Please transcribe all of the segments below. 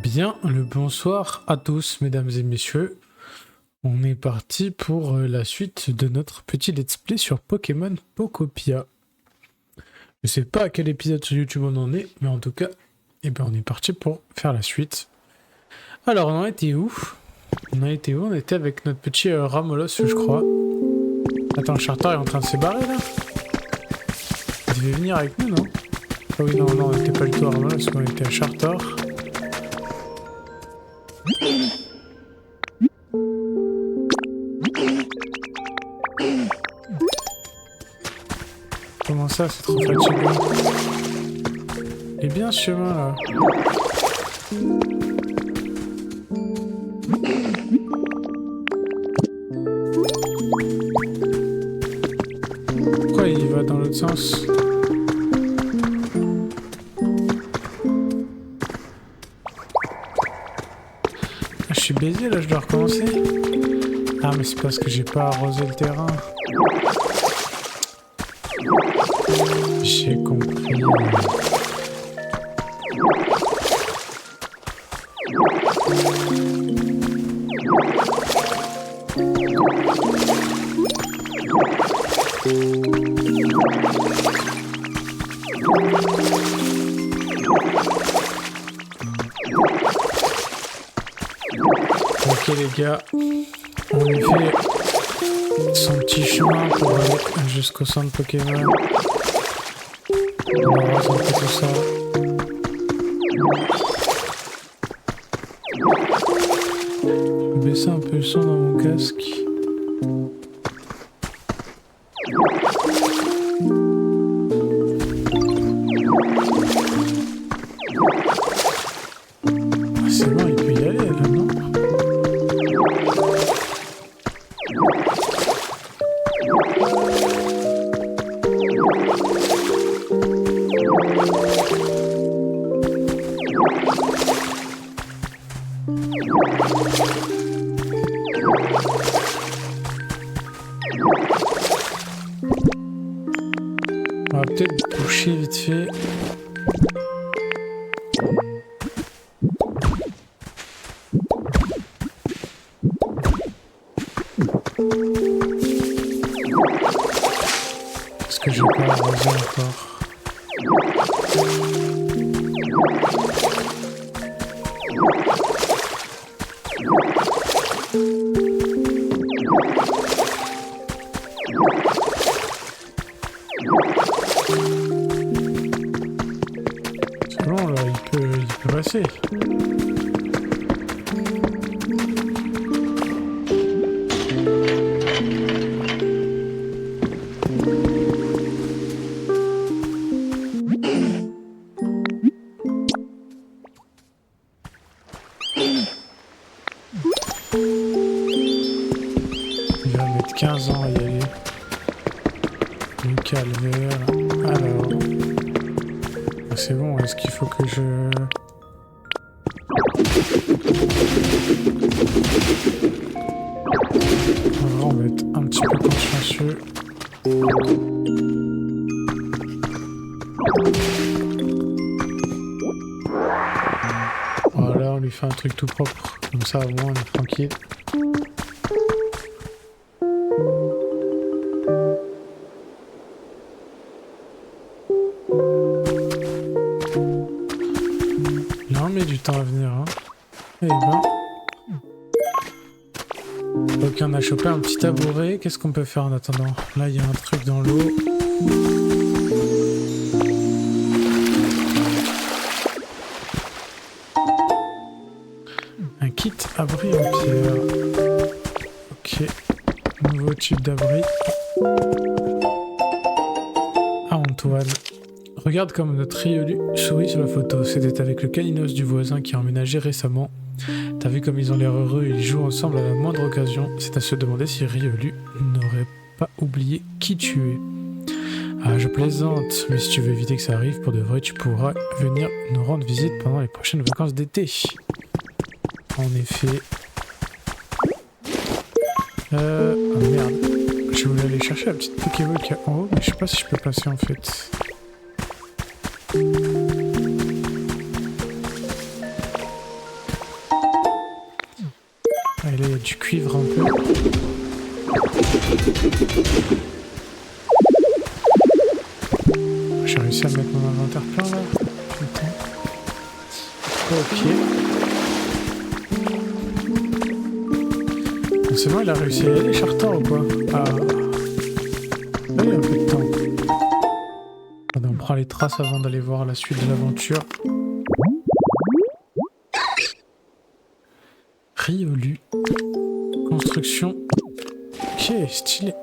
Bien, le bonsoir à tous, mesdames et messieurs. On est parti pour la suite de notre petit let's play sur Pokémon Pokopia. Je sais pas à quel épisode sur YouTube on en est, mais en tout cas, on est parti pour faire la suite. Alors, on en était où? On était avec notre petit Ramolos, je crois. Attends, le Charter est en train de se barrer, là? Il devait venir avec nous, non? Ah oui, non, on n'était pas du tout à Ramolos, on était à Charter. Comment ça, c'est trop fatigant? Il est bien ce chemin là. Pourquoi il va dans l'autre sens? Ah, je suis baisé là, je dois recommencer. Ah mais c'est parce que j'ai pas arrosé le terrain. J'ai compris. Ok les gars, on lui fait son petit chemin pour aller jusqu'au centre Pokémon. On va rendre tout ça. Je vais baisser un peu le son dans mon casque. Ah, c'est bon, il peut y aller là, non? On va peut-être boucher vite fait. Parce que je vais pas arroser encore. C'est bon là, il peut passer. Il va mettre 15 ans à y aller. Le calvaire. Alors. C'est bon, est-ce qu'il faut que je... On va être un petit peu consciencieux. Voilà, on lui fait un truc tout propre. Comme ça, au moins, on est tranquille. Là, on met du temps à venir, hein. Eh ben... Ok, on a chopé un petit tabouret. Qu'est-ce qu'on peut faire en attendant? Là, il y a un truc dans l'eau. Un kit abri en pierre. Ok. Nouveau type d'abri. Ah, en toile. Regarde comme notre Riolu sourit sur la photo. C'était avec le caninos du voisin qui a emménagé récemment. T'as vu comme ils ont l'air heureux et ils jouent ensemble à la moindre occasion. C'est à se demander si Riolu n'aurait pas oublié qui tu es. Ah, je plaisante, mais si tu veux éviter que ça arrive, pour de vrai, tu pourras venir nous rendre visite pendant les prochaines vacances d'été. En effet. Oh merde. Je voulais aller chercher la petite Pokéball qu'il y a en haut, mais je sais pas si je peux passer en fait. Et là, il y a du cuivre un peu. J'ai réussi à mettre mon inventaire plein là. Putain. Ok. C'est bon, il a réussi à y aller, Charter, ou quoi? Ah. Là, il y a un peu de temps. Attends, on prend les traces avant d'aller voir la suite de l'aventure. Riolu. Construction. Ok, stylé.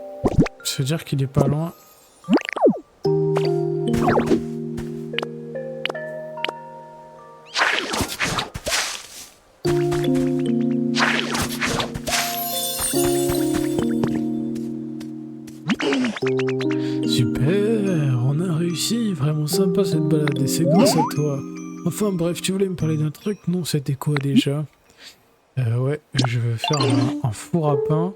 Ça veut dire qu'il est pas loin. Super, on a réussi, vraiment sympa cette balade et c'est grâce à toi. Enfin bref, tu voulais me parler d'un truc? Non, c'était quoi déjà? Ouais, je veux faire un four à pain.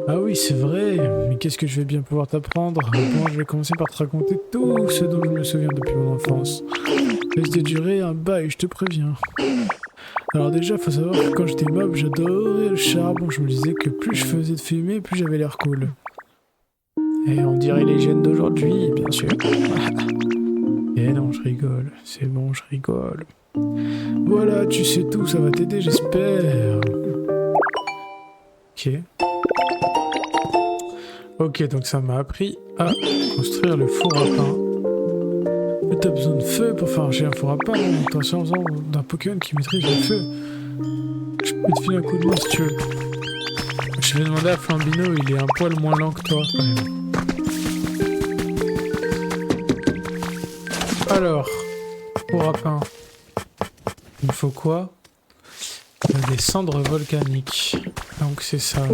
Ah oui, c'est vrai, mais qu'est-ce que je vais bien pouvoir t'apprendre? Bon, je vais commencer par te raconter tout ce dont je me souviens depuis mon enfance. Laisse de durer un bail, je te préviens. Alors déjà, faut savoir que quand j'étais mob, j'adorais le charbon. Je me disais que plus je faisais de fumée, plus j'avais l'air cool. Et on dirait les jeunes d'aujourd'hui, bien sûr. Eh non, je rigole. C'est bon, je rigole. Voilà, tu sais tout, ça va t'aider, j'espère. Ok. Ok, donc ça m'a appris à construire le four à pain. Mais t'as besoin de feu pour faire un four à pain, non? T'as besoin d'un Pokémon qui maîtrise le feu. Je peux te filer un coup de main si tu veux. Je vais demander à Flambino, il est un poil moins lent que toi, quand même. Alors, four à pain. Il me faut quoi? Des cendres volcaniques. Donc c'est ça, là.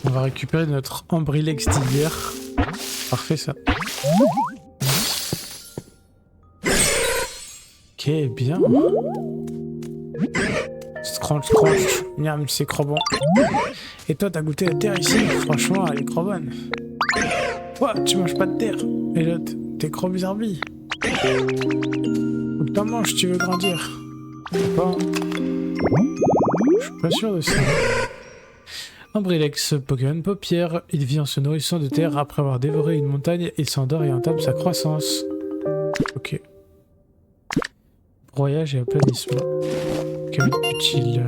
On va récupérer notre Ambrilex d'hier. Parfait ça. Ok, bien. Scrunch, scrunch. Miam, c'est trop bon. Et toi, t'as goûté la terre ici? Franchement, elle est trop bonne. Quoi? Tu manges pas de terre? Et l'autre, t'es trop bizarbi. Faut que t'en manges si tu veux grandir. Pas. Je suis pas sûr de ça. Ambrilex, Pokémon paupière, il vit en se nourrissant de terre après avoir dévoré une montagne, il s'endort et entame sa croissance. Ok. Broyage et aplanissement. Pokémon utile.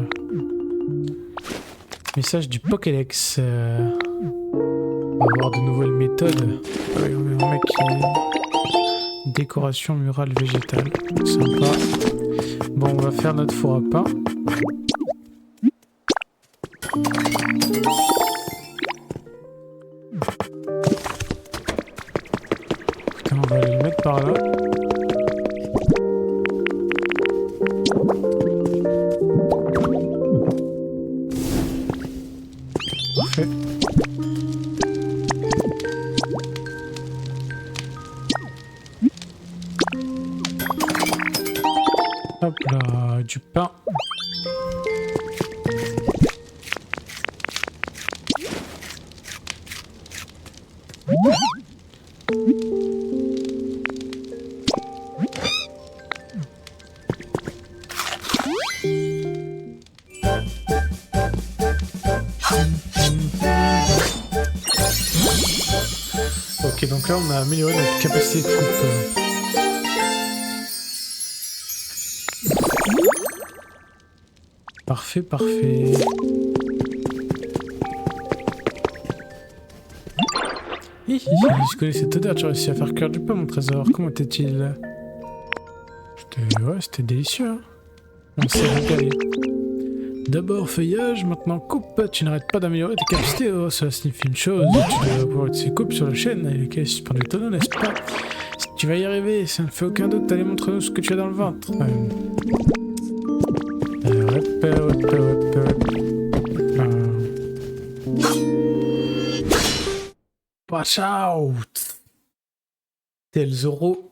Message du Pokédex. On va avoir de nouvelles méthodes. Ouais, on est un mec qui... Décoration murale végétale. Sympa. Bon, on va faire notre four à pain. Putain, on va aller le mettre par là. Parfait. Hop là, du pain. Ok, donc là on a amélioré notre capacité de coupe. Parfait, parfait. Je connais cette odeur, tu as réussi à faire cuire du pain, mon trésor. Comment était-il? Ouais, c'était délicieux. Hein, on s'est régalé. D'abord feuillage, maintenant coupe. Tu n'arrêtes pas d'améliorer tes capacités. Oh, ça signifie une chose. Tu dois pouvoir utiliser coupe sur la chaîne et lesquelles suspendent le tonneau, n'est-ce pas? Si tu vas y arriver, ça ne fait aucun doute. Allez, montre-nous ce que tu as dans le ventre. Watch out! Tel Zoro.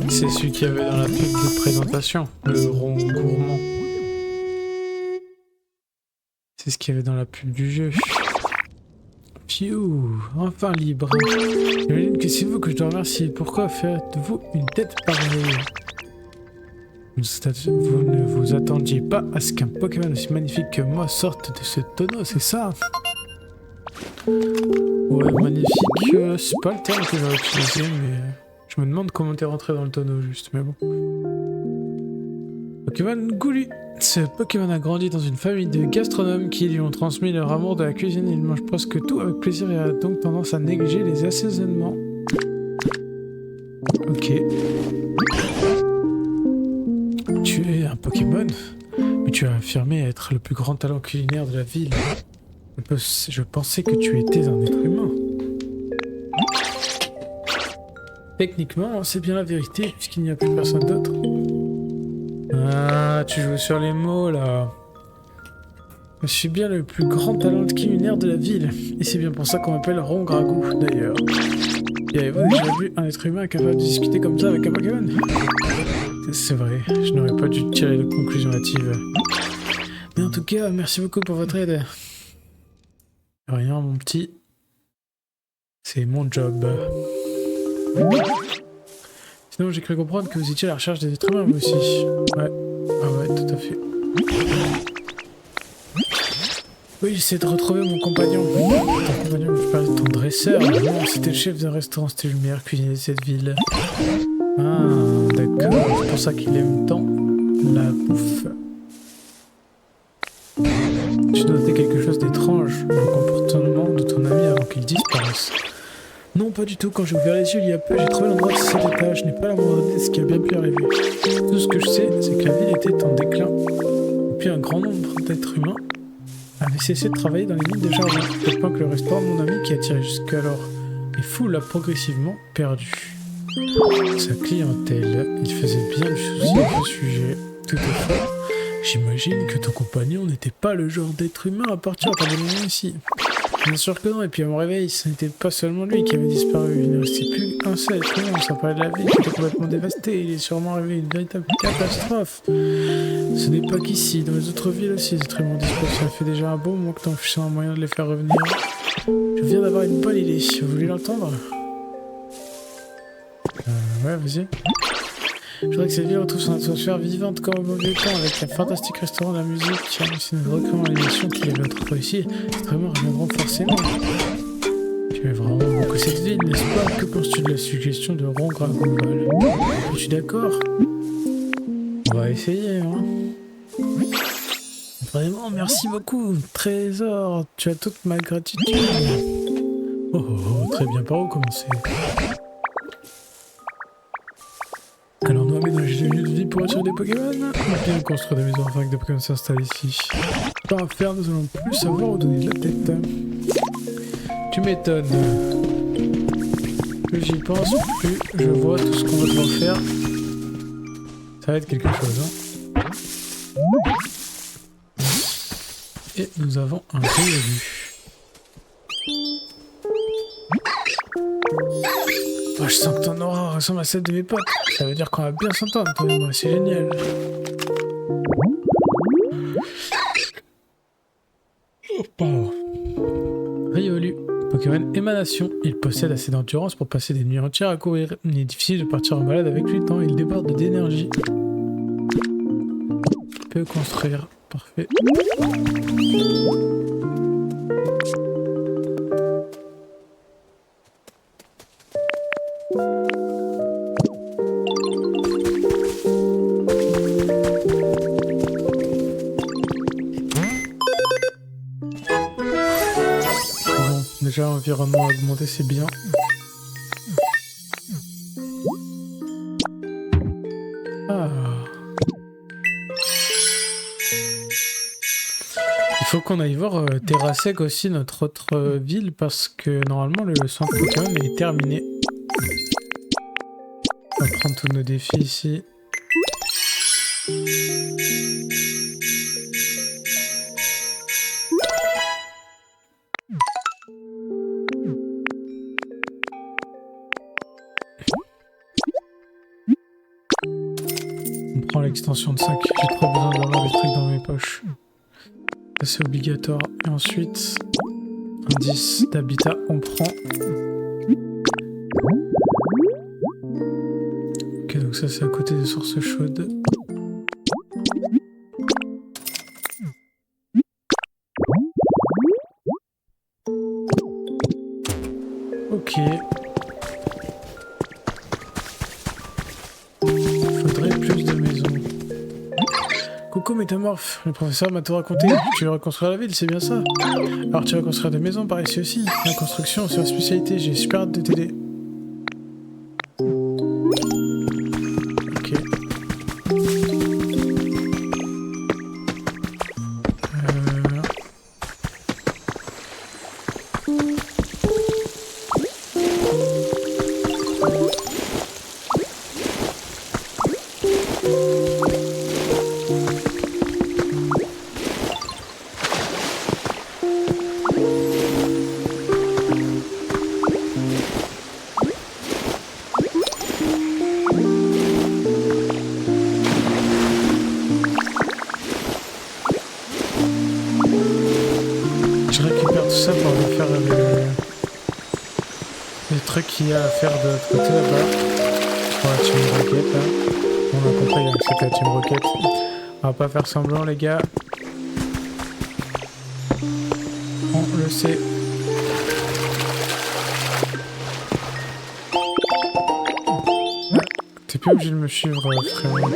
C'est celui qu'il y avait dans la pub de présentation, le rond gourmand. C'est ce qu'il y avait dans la pub du jeu. Phew, enfin libre. J'imagine que c'est vous que je dois remercier. Pourquoi faites-vous une tête pareille? Vous ne vous attendiez pas à ce qu'un Pokémon aussi magnifique que moi sorte de ce tonneau, c'est ça? Ouais, magnifique, c'est pas le terme que j'aurais utilisé, mais je me demande comment t'es rentré dans le tonneau juste, mais bon. Pokémon Goulu. Ce Pokémon a grandi dans une famille de gastronomes qui lui ont transmis leur amour de la cuisine. Il mange presque tout avec plaisir et a donc tendance à négliger les assaisonnements. Ok. Tu es un Pokémon, mais tu as affirmé être le plus grand talent culinaire de la ville. Je pensais que tu étais un être humain. Techniquement, c'est bien la vérité, puisqu'il n'y a plus personne d'autre. Ah, tu joues sur les mots, là. Je suis bien le plus grand talent culinaire de la ville. Et c'est bien pour ça qu'on m'appelle Rongragou, d'ailleurs. Et avez-vous déjà vu un être humain capable de discuter comme ça avec un Pokémon? C'est vrai, je n'aurais pas dû tirer de conclusion hâtive. Mais en tout cas, merci beaucoup pour votre aide. Rien, mon petit. C'est mon job. Sinon, j'ai cru comprendre que vous étiez à la recherche des êtres humains, vous aussi. Ouais. Ah ouais, tout à fait. Oui, j'essaie de retrouver mon compagnon. Ton compagnon, je parlais de ton dresseur. Non, c'était le chef d'un restaurant, c'était le meilleur cuisinier de cette ville. Ah, d'accord. C'est pour ça qu'il aime tant la bouffe. Tu notais quelque chose d'étrange dans le comportement de ton ami avant qu'il disparaisse. Non, pas du tout. Quand j'ai ouvert les yeux il y a peu, j'ai trouvé l'endroit de cet étage. Je n'ai pas la moindre idée de ce qui a bien pu arriver. Tout ce que je sais, c'est que la ville était en déclin. Et puis un grand nombre d'êtres humains avaient cessé de travailler dans les mines de charbon. À tel point que le restaurant de mon ami, qui attirait jusqu'alors les foules, a progressivement perdu sa clientèle. Il faisait bien le souci de ce sujet. Toutefois, j'imagine que ton compagnon n'était pas le genre d'être humain à partir d'un moment ici. Bien sûr que non, et puis à mon réveil, ce n'était pas seulement lui qui avait disparu, il ne restait plus qu'un seul être humain, ça parlait de la ville qui était complètement dévastée, il est sûrement arrivé une véritable catastrophe. Ce n'est pas qu'ici, dans les autres villes aussi, les êtres humains disparus, ça fait déjà un bon moment que t'en fiches un moyen de les faire revenir. Je viens d'avoir une bonne idée, vous voulez l'entendre? Ouais, vas-y. Je voudrais que cette ville retrouve son atmosphère vivante comme au mauvais temps, avec un fantastique restaurant de la musique. Si nous recréons l'émission qu'il y avait autrefois ici, les êtres humains reviendront forcément. Tu aimes vraiment beaucoup cette ville, n'est-ce pas? Que penses-tu de la suggestion de Rongragou? Es-tu d'accord? On va essayer, hein. Vraiment, merci beaucoup, Trésor. Tu as toute ma gratitude. Oh, très bien, par où commencer? Allons-nous aménager des lieux de vie pour attirer des Pokémon? Ou bien construire des maisons afin que des Pokémon s'installent ici? Pas à faire, nous allons plus savoir où donner de la tête. Tu m'étonnes. Plus j'y pense, plus je vois tout ce qu'on va devoir faire. Ça va être quelque chose, hein. Et nous avons un début. Oh, je sens que ton aura ressemble à celle de mes potes. Ça veut dire qu'on va bien s'entendre, toi et moi. C'est génial. Oh, pardon. Riolu. Pokémon Émanation. Il possède assez d'endurance pour passer des nuits entières à courir. Il est difficile de partir en balade avec lui tant il déborde d'énergie. Il peut construire. Parfait. déjà environnement augmenté, c'est bien. Ah. Il faut qu'on aille voir Terraseg aussi, notre autre ville, parce que normalement le centre Pokémon est terminé. On va prendre tous nos défis ici. On prend l'extension de 5. J'ai trop besoin d'avoir des trucs dans mes poches. Ça c'est obligatoire. Et ensuite, indice d'habitat, on prend. Ok, donc ça c'est à côté des sources chaudes. Ok. Faudrait plus de maisons. Coucou Métamorphe, le professeur m'a tout raconté. Tu veux reconstruire la ville, c'est bien ça? Alors tu vas construire des maisons par ici aussi. La construction, c'est ma spécialité, j'ai super hâte de t'aider. Ok. Je récupère tout ça pour aller faire les trucs qu'il y a à faire de l'autre côté là-bas. Pour la Team Rocket là. On a compris, hein, c'était la Team Rocket. On va pas faire semblant les gars. On le sait. T'es plus obligé de me suivre frérot.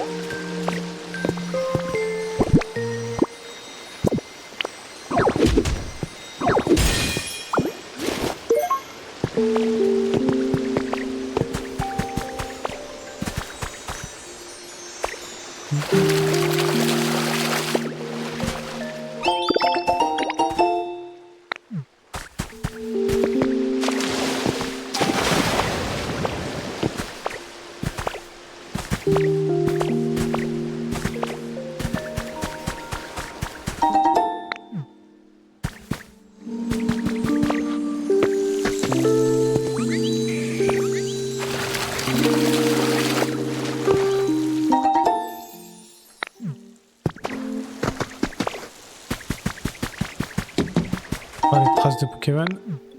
Oh, les traces de Pokémon.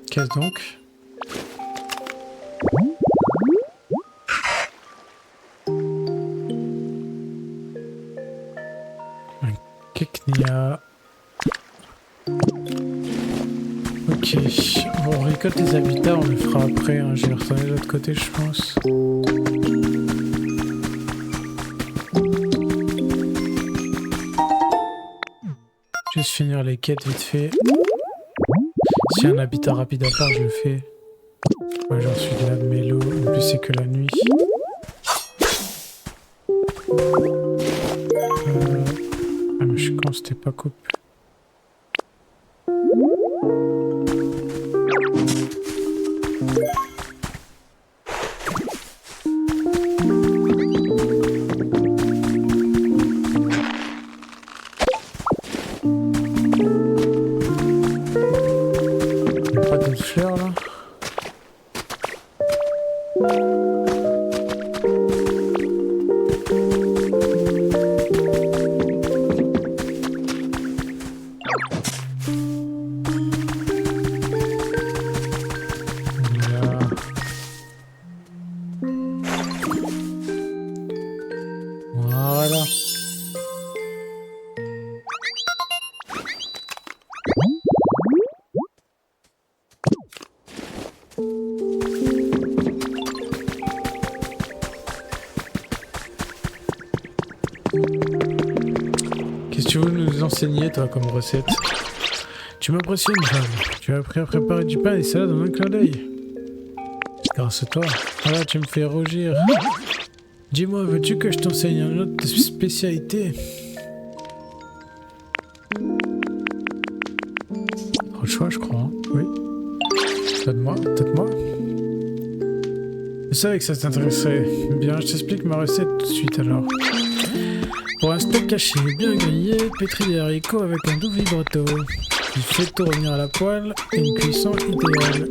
Qu'est-ce donc? Un Keknia. Ok. Bon, on récolte les habitats, on le fera après. Hein. Je vais retourner de l'autre côté, je pense. Juste finir les quêtes vite fait. S'il y a un habitat rapide à part, je le fais. Ouais, j'en suis là de mélo. En plus, c'est que la nuit. Ah, mais je suis con, c'était pas coupe. Fleurs là. Voilà. Qu'est-ce que tu veux nous enseigner, toi, comme recette? Tu m'impressionnes, Val. Tu as appris à préparer du pain et des salades en un clin d'œil. Grâce à toi. Ah là, tu me fais rougir. Dis-moi, veux-tu que je t'enseigne une autre spécialité? Trop le choix, je crois. Hein. Oui. Donne-moi, donne-moi. Je savais que ça t'intéresserait. Bien, je t'explique ma recette tout de suite alors. Pour un steak haché, bien grillé, pétri des haricots avec un doux vibrato. Il fait tout revenir à la poêle et une cuisson idéale.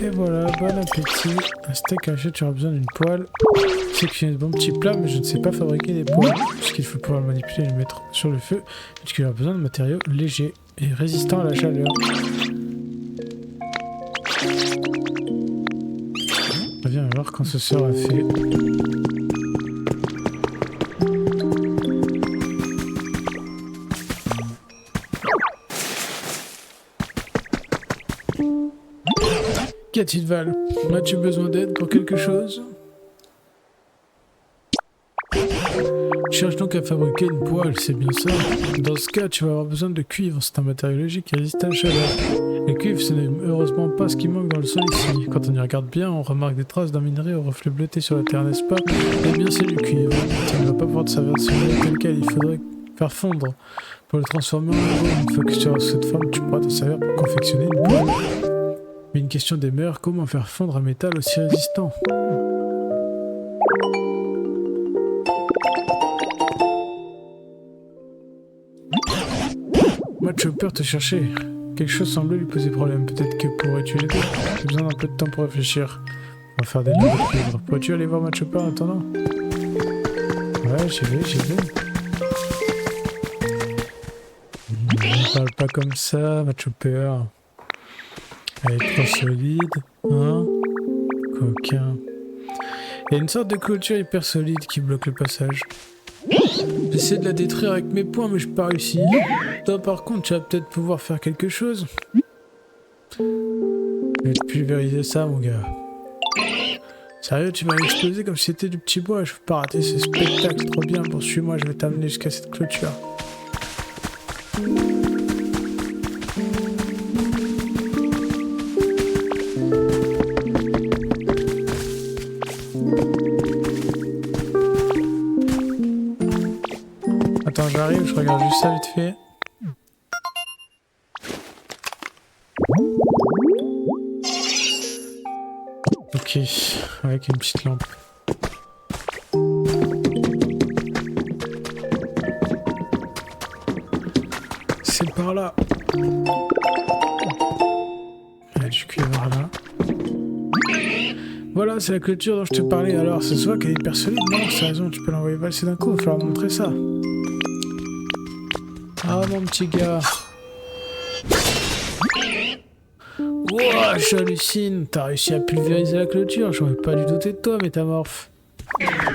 Et voilà, bon appétit. Un steak haché, tu auras besoin d'une poêle. C'est que j'ai de bons petits plats, mais je ne sais pas fabriquer des poêles. Puisqu'il faut pouvoir le manipuler et le mettre sur le feu. Puisqu'il a besoin de matériaux légers et résistants à la chaleur. Viens voir quand ce sera fait. Qu'y a-t-il, Val? As-tu besoin d'aide pour quelque chose? Tu cherches donc à fabriquer une poêle, c'est bien ça? Dans ce cas, tu vas avoir besoin de cuivre, c'est un matériau logique qui résiste à la chaleur. Le cuivre, ce n'est heureusement pas ce qui manque dans le sol ici. Quand on y regarde bien, on remarque des traces d'un minerai au reflet bleuté sur la terre, n'est-ce pas? Eh bien, c'est du cuivre. Tu ne vas pas pouvoir te servir de ce minerai tel quel, il faudrait faire fondre pour le transformer en oro. Une fois que tu auras cette forme, tu pourras te servir pour confectionner une poêle. Mais une question demeure, comment faire fondre un métal aussi résistant? Matt Chopper te cherchait. Quelque chose semblait lui poser problème. Peut-être que pourrais-tu l'aider? J'ai besoin d'un peu de temps pour réfléchir. On va faire des livres de cuivre. Pourrais-tu aller voir Matt Chopper en attendant? Ouais, j'y vais. Ne parle pas comme ça, Matt Chopper. Elle est trop solide, hein? Coquin. Il y a une sorte de clôture hyper solide qui bloque le passage. J'essaie de la détruire avec mes poings, mais je n'ai pas réussi. Toi, par contre, tu vas peut-être pouvoir faire quelque chose. Je vais te pulvériser ça, mon gars. Sérieux, tu vas exploser comme si c'était du petit bois. Je veux pas rater ce spectacle, trop bien. Bon, suis-moi, je vais t'amener jusqu'à cette clôture. Attends, j'arrive, je regarde juste ça vite fait. Ok, avec une petite lampe. C'est par là. Il y a du cuivre là. Voilà, c'est la clôture dont je te parlais. Alors, ce soit qu'elle est hyper solide. Non, c'est raison, tu peux l'envoyer valser d'un coup. Il va falloir montrer ça. Ah, mon petit gars. Ouah, j'hallucine. T'as réussi à pulvériser la clôture. J'aurais pas dû douter de toi, métamorphe.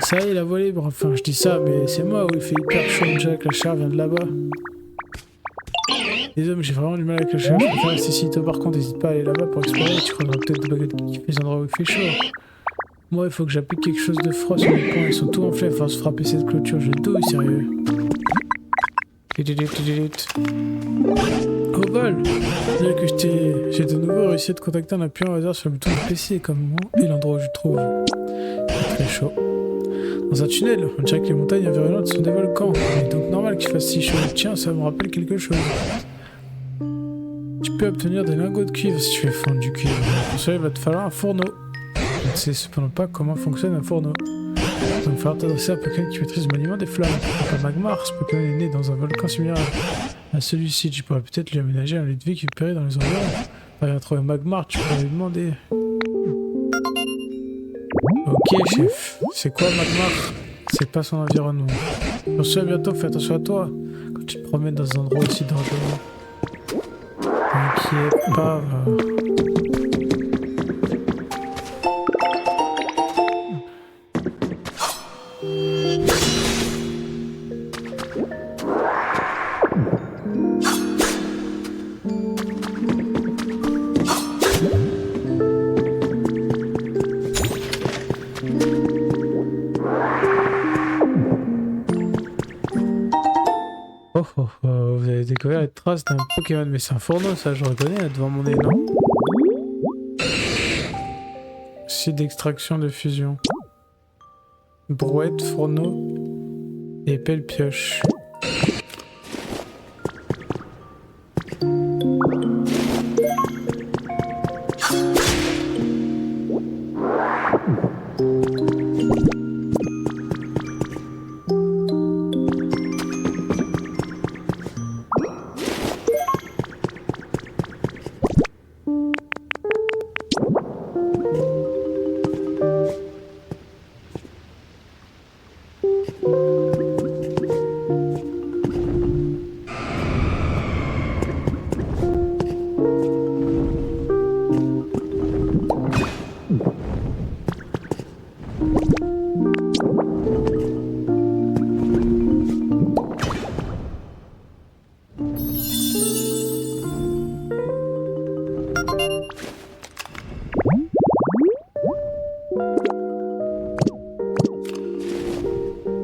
Ça y est, la voie libre. Enfin, je dis ça, mais c'est moi où il fait hyper chaud déjà que la chaleur vient de là-bas. Les hommes, j'ai vraiment du mal avec la chaleur. Je préfère rester ici. Toi, par contre, n'hésite pas à aller là-bas pour explorer. Tu croiseras peut-être des baguettes qui fait les endroits où il fait chaud. Moi, il faut que j'applique quelque chose de froid sur les points. Ils sont tout enflés à force de frapper cette clôture. Je douille, sérieux. Oh bol! Bien que j'ai de nouveau réussi à te contacter en appuyant au hasard sur le bouton du PC comme moi et l'endroit où je trouve. C'est très chaud. Dans un tunnel, on dirait que les montagnes environnantes sont des volcans. Il est donc normal qu'il fasse si chaud. Tiens, ça me rappelle quelque chose. Tu peux obtenir des lingots de cuivre si tu fais fondre du cuivre. Pour cela, il va te falloir un fourneau. Je ne sais cependant pas comment fonctionne un fourneau. Donc, il va falloir t'adresser à un Pokémon qui maîtrise le maniement des flammes. Comme Magmar, ce Pokémon est né dans un volcan similaire à celui-ci. Tu pourrais peut-être lui aménager un lieu de vie qui périt dans les environs. Par exemple, trouver Magmar, tu pourrais lui demander. Ok, chef. C'est quoi Magmar? C'est pas son environnement. Sur ce, à bientôt, fais attention à toi quand tu te promènes dans un endroit aussi dangereux. T'inquiète pas. Oh oh oh, vous avez découvert les traces d'un Pokémon, mais c'est un fourneau ça, je reconnais là, devant mon nez, non? Site d'extraction de fusion. Brouette, fourneau et pelle pioche.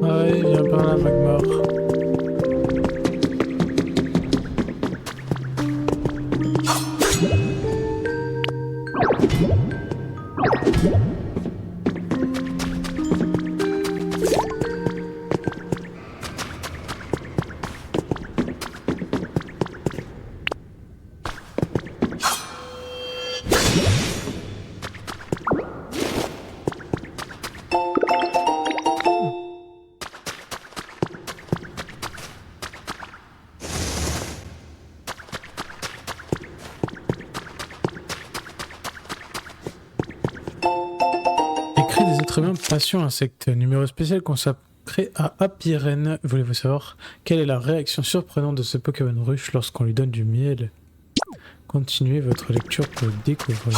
Ouais, viens par là, Magmar. Écrit des êtres humains passion insecte. Numéro spécial consacré à Apirène. Voulez-vous savoir quelle est la réaction surprenante de ce Pokémon ruche lorsqu'on lui donne du miel? Continuez votre lecture pour le découvrir.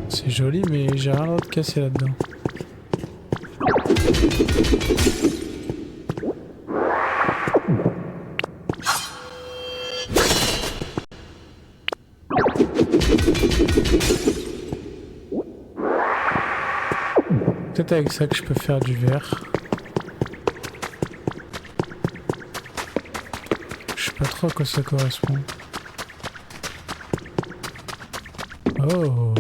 C'est joli, mais j'ai rien d'autre cassé là-dedans. Peut-être avec ça que je peux faire du verre. Je sais pas trop à quoi ça correspond. Oh.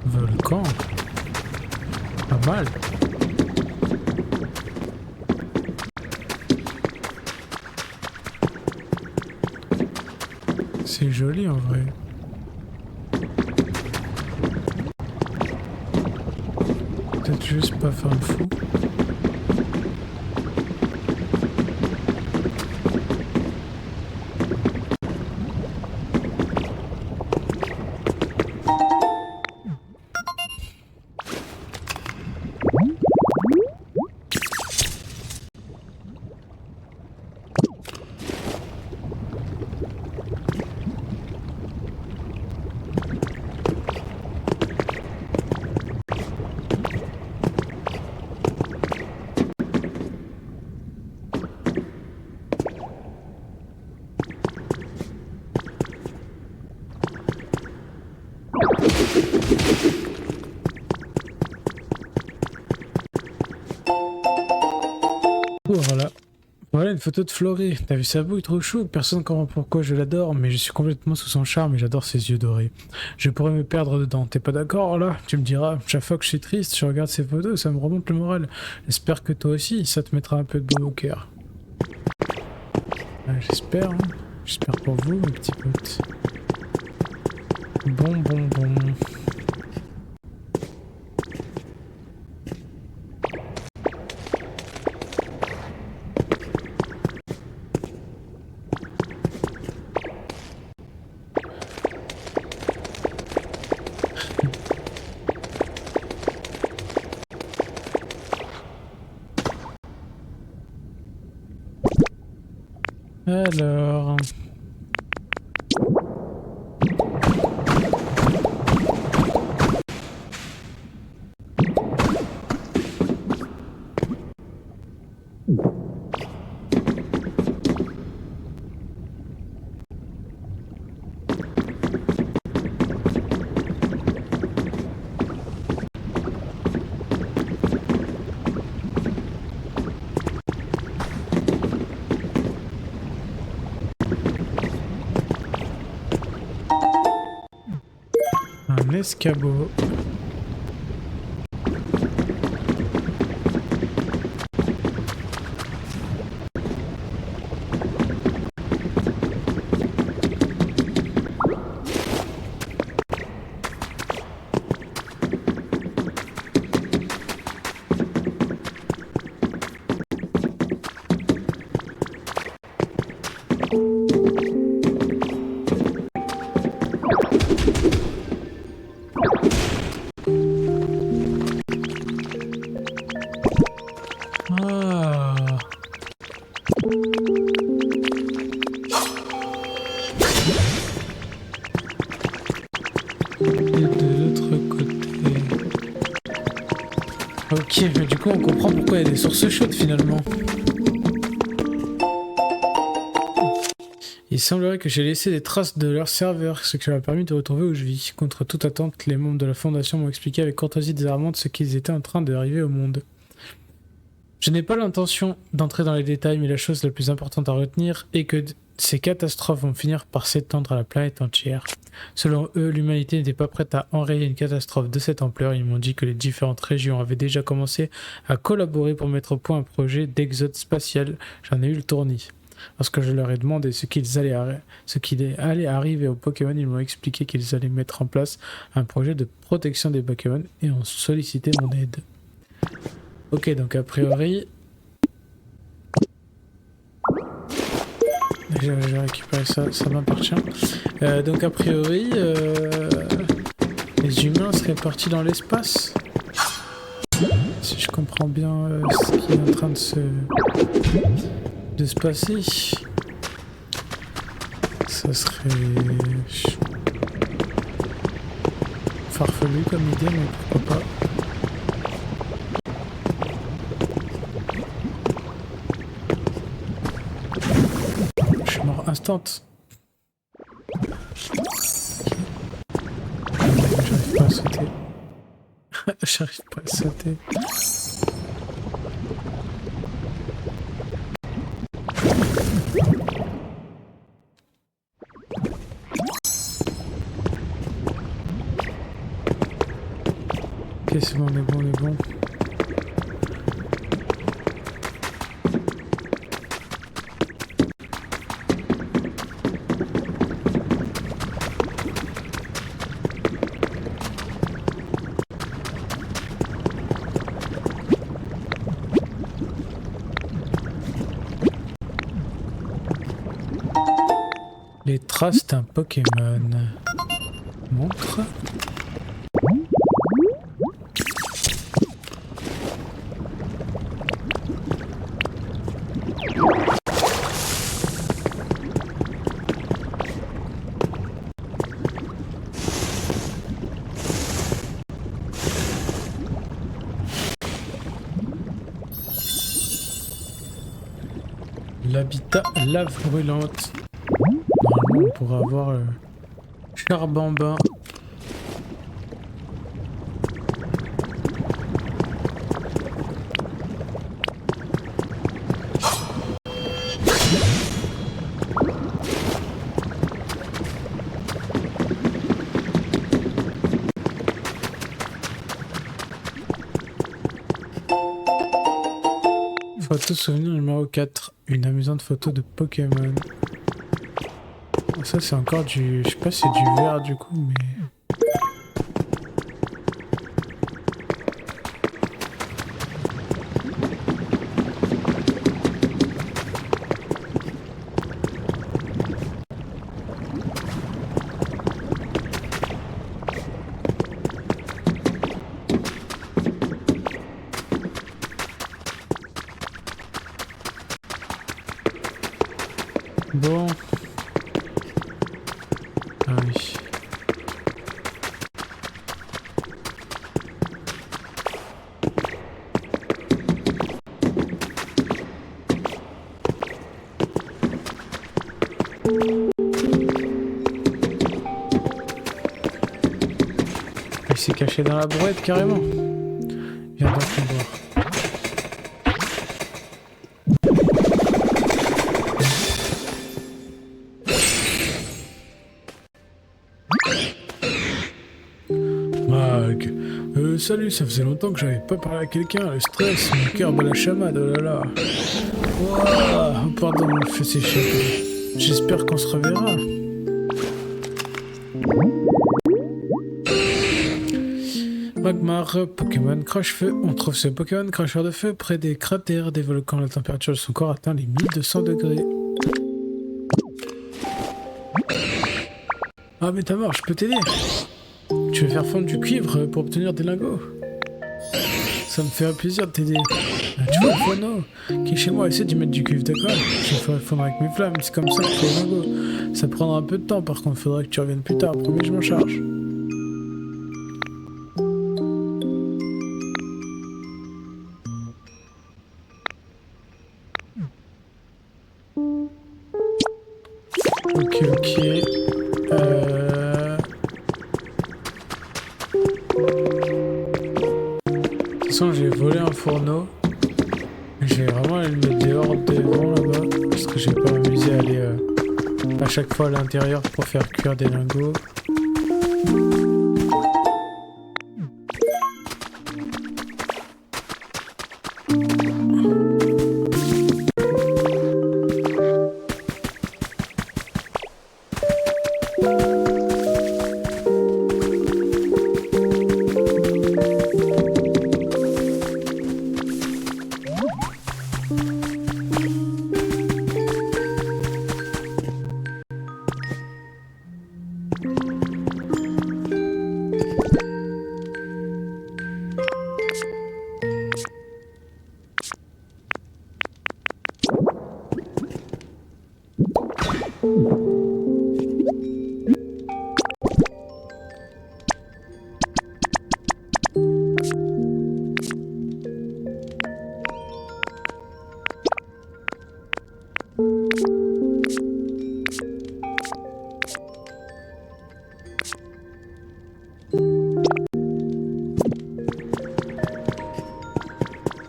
Volcan. Pas mal. C'est joli en vrai. Peut-être juste pas faire le fou. Voilà. Voilà une photo de Floré. T'as vu sa bouille trop chou? Personne comprend pourquoi je l'adore, mais je suis complètement sous son charme et j'adore ses yeux dorés. Je pourrais me perdre dedans. T'es pas d'accord là? Tu me diras. Chaque fois que je suis triste, je regarde ces photos, ça me remonte le moral. J'espère que toi aussi, ça te mettra un peu de baume au cœur. Ouais, j'espère. Hein. J'espère pour vous, mes petits potes. Bon. Alors... Un escabeau. Ah. Et de l'autre côté. Ok, mais du coup on comprend pourquoi il y a des sources chaudes finalement. Il semblerait que j'ai laissé des traces de leur serveur, ce qui m'a permis de retrouver où je vis. Contre toute attente, les membres de la fondation m'ont expliqué avec courtoisie désarmante ce qu'ils étaient en train d'arriver au monde. Je n'ai pas l'intention d'entrer dans les détails, mais la chose la plus importante à retenir est que ces catastrophes vont finir par s'étendre à la planète entière. Selon eux, l'humanité n'était pas prête à enrayer une catastrophe de cette ampleur. Ils m'ont dit que les différentes régions avaient déjà commencé à collaborer pour mettre au point un projet d'exode spatial. J'en ai eu le tournis. Lorsque je leur ai demandé ce qu'il allait arriver aux Pokémon, ils m'ont expliqué qu'ils allaient mettre en place un projet de protection des Pokémon et ont sollicité mon aide. Ok, donc a priori... J'ai récupéré ça, ça m'appartient. Donc a priori, les humains seraient partis dans l'espace. Si je comprends bien ce qui est en train de se passer. Ça serait... farfelu comme idée, mais pourquoi pas. Je suis mort instant. J'arrive pas à sauter. J'arrive pas à sauter. Ok, c'est bon, on est bon, on est bon. Les traces d'un Pokémon. Montre. L'habitat lave brûlante. Normalement, on pourra avoir Charbamba. Photo souvenir numéro 4. Une amusante photo de Pokémon. Ça c'est encore du... Je sais pas si c'est du vert du coup, mais... Bon. Ah oui. Il s'est caché dans la brouette carrément. Viens donc me voir. Mag. Salut, ça faisait longtemps que j'avais pas parlé à quelqu'un. Le stress, mon cœur bat la chamade, oh là là. Wow, pardon, me fait sécher. J'espère qu'on se reverra. Magmar, Pokémon Crash-Feu. On trouve ce Pokémon cracheur de feu près des cratères des volcans. La température de son corps atteint les 1200 degrés. Ah mais t'as mort, je peux t'aider. Tu veux faire fondre du cuivre pour obtenir des lingots? Ça me fait un plaisir de t'aider. Tu vois le Fono qui est chez moi, essaie d'y mettre du cuivre, d'accord? Je ferai fondre avec mes flammes, c'est comme ça que je fais les lingots. Ça prendra un peu de temps, par contre, faudra que tu reviennes plus tard. Promis, je m'en charge. Ok, ok. De toute façon, j'ai volé un fourneau. Je vais vraiment aller le mettre dehors devant là-bas. Parce que je vais pas m'amuser à aller à chaque fois à l'intérieur pour faire cuire des lingots.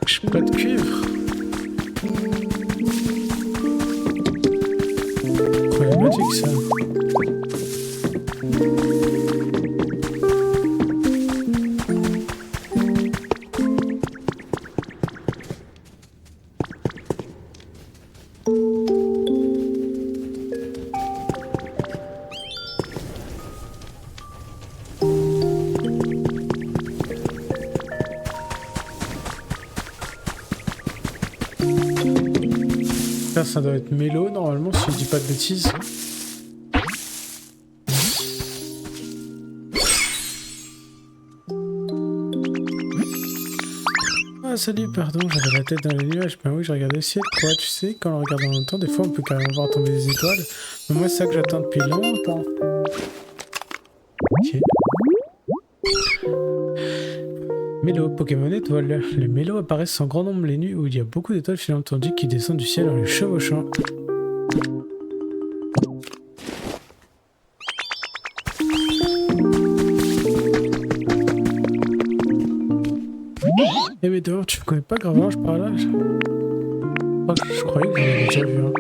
J'ai pas de cuivre. Problématique ça. Ça doit être Mélo normalement si je dis pas de bêtises. Ah salut, pardon, j'avais la tête dans les nuages. Ben oui, je regardais le ciel. Quoi, tu sais, quand on regarde dans longtemps, des fois on peut carrément voir tomber des étoiles. Mais moi c'est ça que j'attends depuis longtemps. Ok. Mélo, Pokémon étoile. Les mélos apparaissent en grand nombre les nuits où il y a beaucoup d'étoiles filantes tendues qui descendent du ciel en les chevauchant. Eh mais dehors, tu connais pas Gravange par là? Je croyais que j'avais déjà vu un.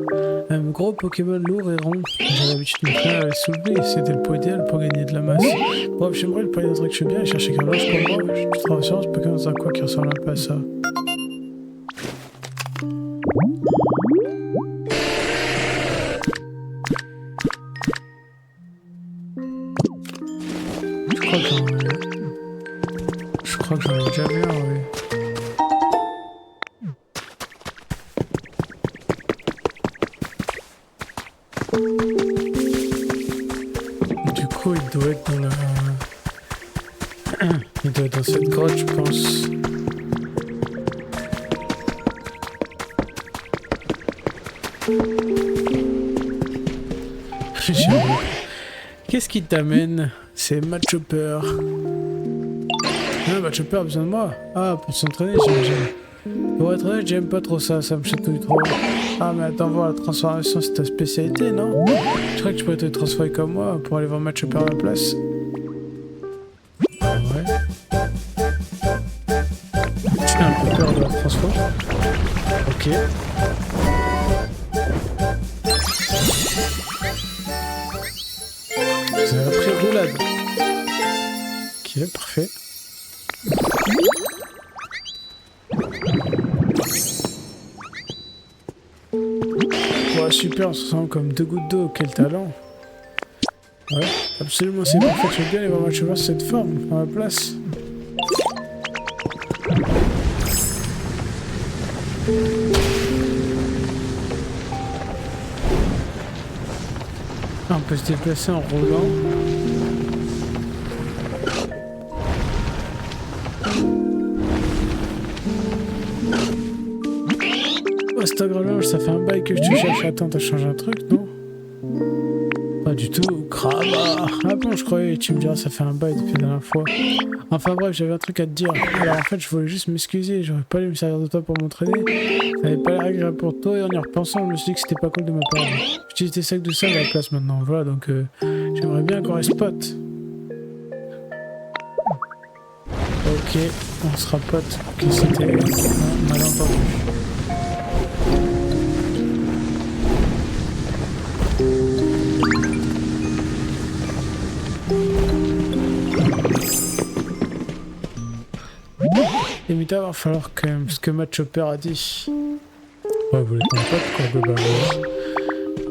Un gros Pokémon lourd et rond. J'ai l'habitude de me faire à le soulever, c'était le pot idéal pour gagner de la masse. Bref, j'aimerais le parier d'un truc que je fais bien et chercher Gravange pour moi. Je trouve sûr ce Pokémon dans un coin qui ressemble un peu à ça. Je crois que j'en ai déjà vu un, oui. Du coup, il doit être dans la... Il doit être dans cette grotte, je pense. Qu'est-ce qui t'amène? C'est Matt Chopper. Ah, Matt Chopper a besoin de moi. Ah, pour s'entraîner, j'imagine. Pour être honnête, j'aime pas trop ça, ça me chatouille trop. Ah, mais attends, voir la transformation, c'est ta spécialité, non? Je crois que tu pourrais te transformer comme moi pour aller voir Matt Chopper à la place. Ouais. J'ai un peu peur de la transform. Ok. Vous avez appris roulade. Ok, parfait. Ouais, super, on se sent comme deux gouttes d'eau, quel talent. Ouais, absolument, c'est parfait, je veux bien aller voir Matt Chopper sur cette forme, à la place. Ah, on peut se déplacer en roulant. Oh, c'est agréable, ça fait un bail que je te cherche. Attends, t'as changé un truc, non? Pas du tout. Craba. Ah bon, je croyais, tu me diras, ça fait un bail depuis la dernière fois. Enfin bref, j'avais un truc à te dire. Alors en fait, je voulais juste m'excuser. J'aurais pas dû me servir de toi pour m'entraîner. Ça n'avait pas l'air agréable pour toi et en y repensant, je me suis dit que c'était pas cool de ma part. J'utilise tes sacs de sable à la place maintenant. Voilà, donc j'aimerais bien qu'on reste potes. Ok, on sera potes. Ok, c'était mal entendu. Limite, il va falloir quand même ce que Matt Chopper a dit. Ouais, vous voulez qu'on pote quoi, globalement.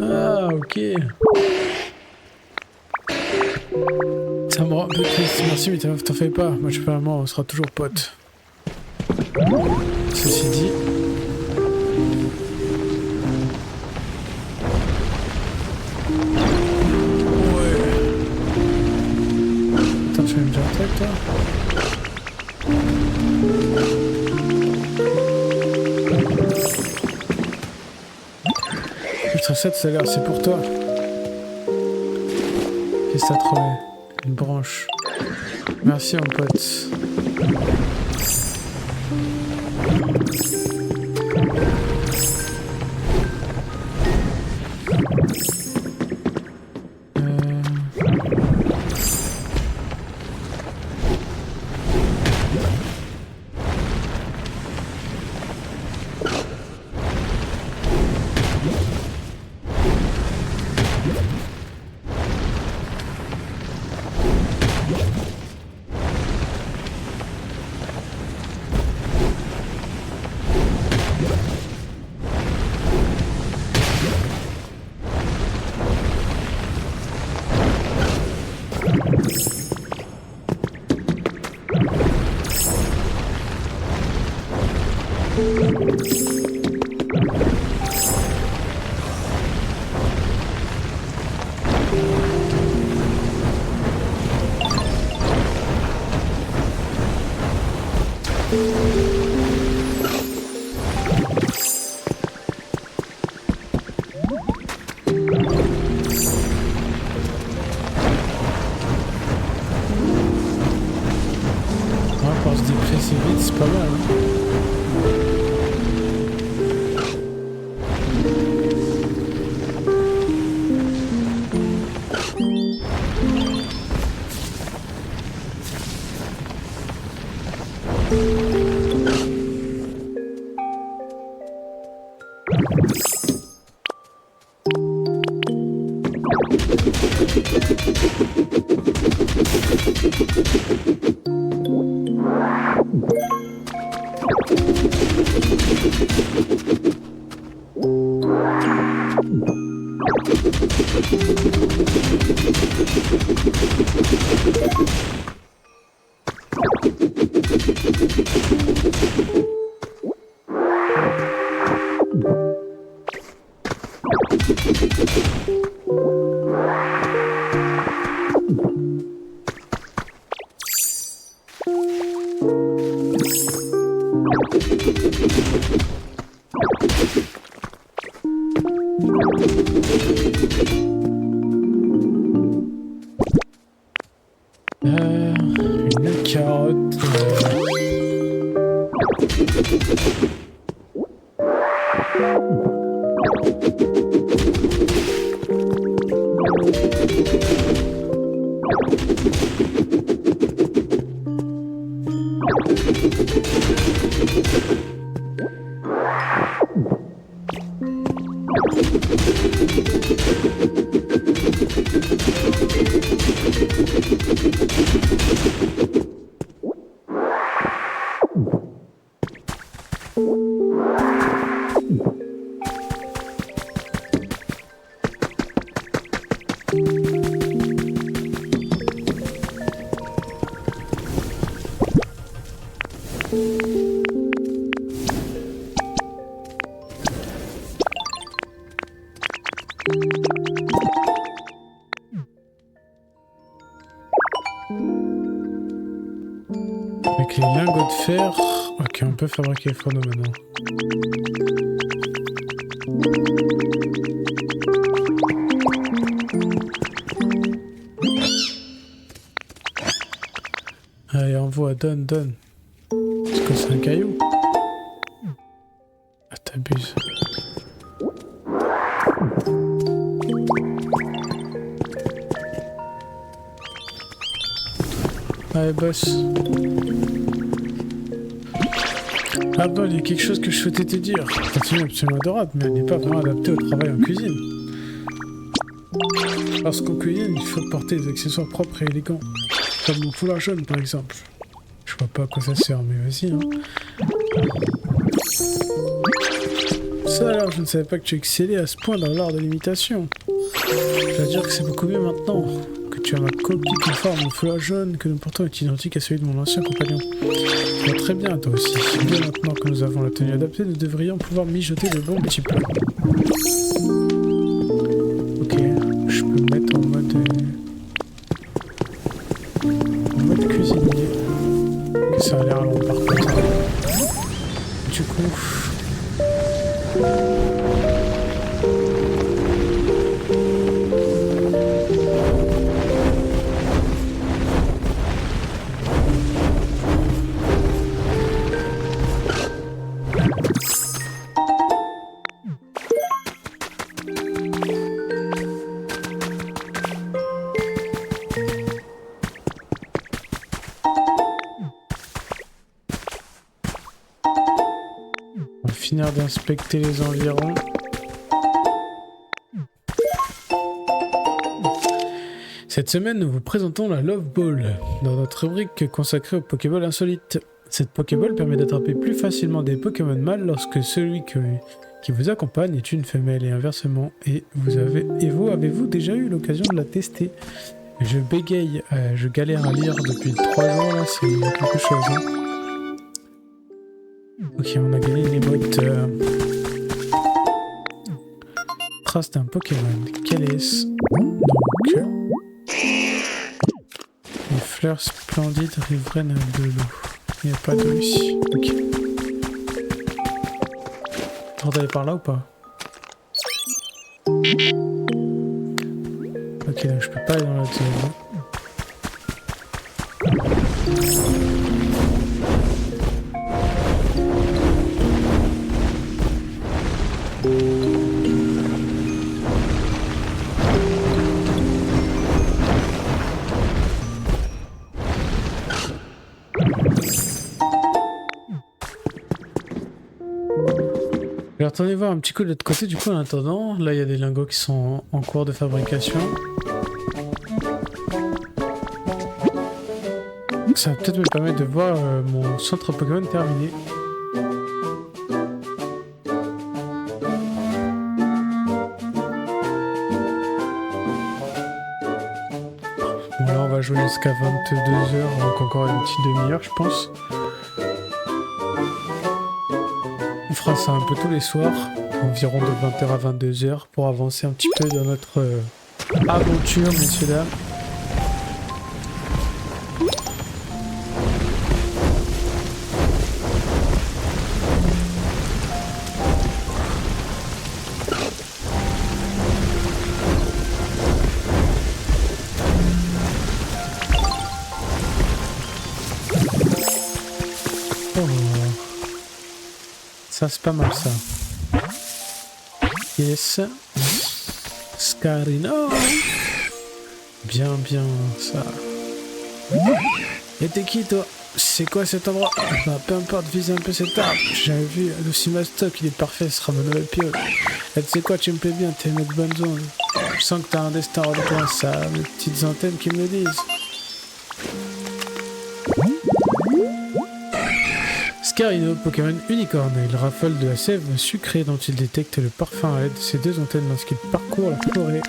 Ah, ok. Ça me rend un peu triste, merci, mais t'en fais pas. Matt Chopper et moi, on sera toujours potes. Ceci dit. Ouais. Attends, tu vas me dire un truc, toi? Ultra 7, ça a l'air, c'est pour toi. Qu'est-ce que t'as trouvé? Une branche. Merci, mon pote. Pour se déplacer vite, c'est pas mal. Une carotte. Avec les lingots de fer... Ok, on peut fabriquer les fourneaux maintenant. Allez, envoie, donne. Est-ce que c'est un caillou? Ah, t'abuses. Allez, boss. Ah bon, il y a quelque chose que je souhaitais te dire. Ta tenue est absolument adorable, mais elle n'est pas vraiment adaptée au travail en cuisine. Parce qu'en cuisine, il faut porter des accessoires propres et élégants. Comme mon foulard jaune, par exemple. Je vois pas à quoi ça sert, mais vas-y, hein. Ça alors, je ne savais pas que tu excellais à ce point dans l'art de l'imitation. Je dois dire que c'est beaucoup mieux maintenant. Que tu as ma copie conforme, mon foulard jaune, que nous portons est identique à celui de mon ancien compagnon. Ça va très bien, toi aussi. Bien maintenant que nous avons la tenue adaptée, nous devrions pouvoir mijoter de bons petits plats. Ok, je peux me mettre en mode cuisinier. Ok, ça a l'air long par contre. Du coup... On va finir d'inspecter les environs. Cette semaine, nous vous présentons la Love Ball, dans notre rubrique consacrée aux Pokéball insolites. Cette Pokéball permet d'attraper plus facilement des Pokémon mâles lorsque celui qui vous accompagne est une femelle et inversement. Et vous, avez-vous déjà eu l'occasion de la tester? Je bégaye, je galère à lire depuis 3 jours, là, c'est quelque chose. Hein. Ok, on a gagné une émote. Trace d'un Pokémon. Quel est-ce? Donc... les fleurs splendides riveraines de l'eau. Il n'y a pas d'eau ici. Ok. T'as d'aller par là ou pas? Ok, donc je peux pas aller dans la zone. Je vais retourner voir un petit coup de l'autre côté du coup en attendant. Là il y a des lingots qui sont en cours de fabrication. Ça va peut-être me permettre de voir mon centre Pokémon terminé. Bon là on va jouer jusqu'à 22h, donc encore une petite demi-heure je pense. On fera ça un peu tous les soirs, environ de 20h à 22h, pour avancer un petit peu dans notre aventure, messieurs dames. Ça, c'est pas mal, ça. Yes. Scarino. Bien, ça. Et t'es qui, toi? C'est quoi cet endroit? Bah, peu importe, vise un peu cet arbre. J'avais vu Lucimastoc, il est parfait, ce sera mon nouvel piole. Et tu sais quoi, tu me plais bien, t'es notre bonne zone. Je sens que t'as un destin redoutable, ça, mes petites antennes qui me le disent. Scarino, Pokémon unicorne, il raffole de la sève sucrée dont il détecte le parfum à l'aide de ses deux antennes lorsqu'il parcourt la forêt.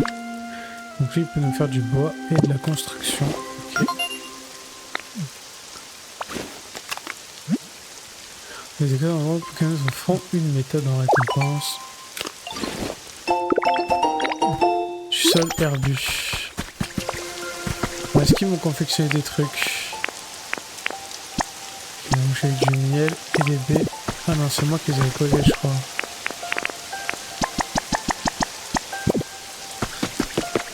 Donc lui, il peut nous faire du bois et de la construction. Ok. Les écoles en Pokémon offrant une méthode en récompense. Du sol herbu. Bon, est-ce qu'ils m'ont confectionné des trucs? Donc j'ai du miel et des baies. Ah non, c'est moi qui les avais posés, je crois.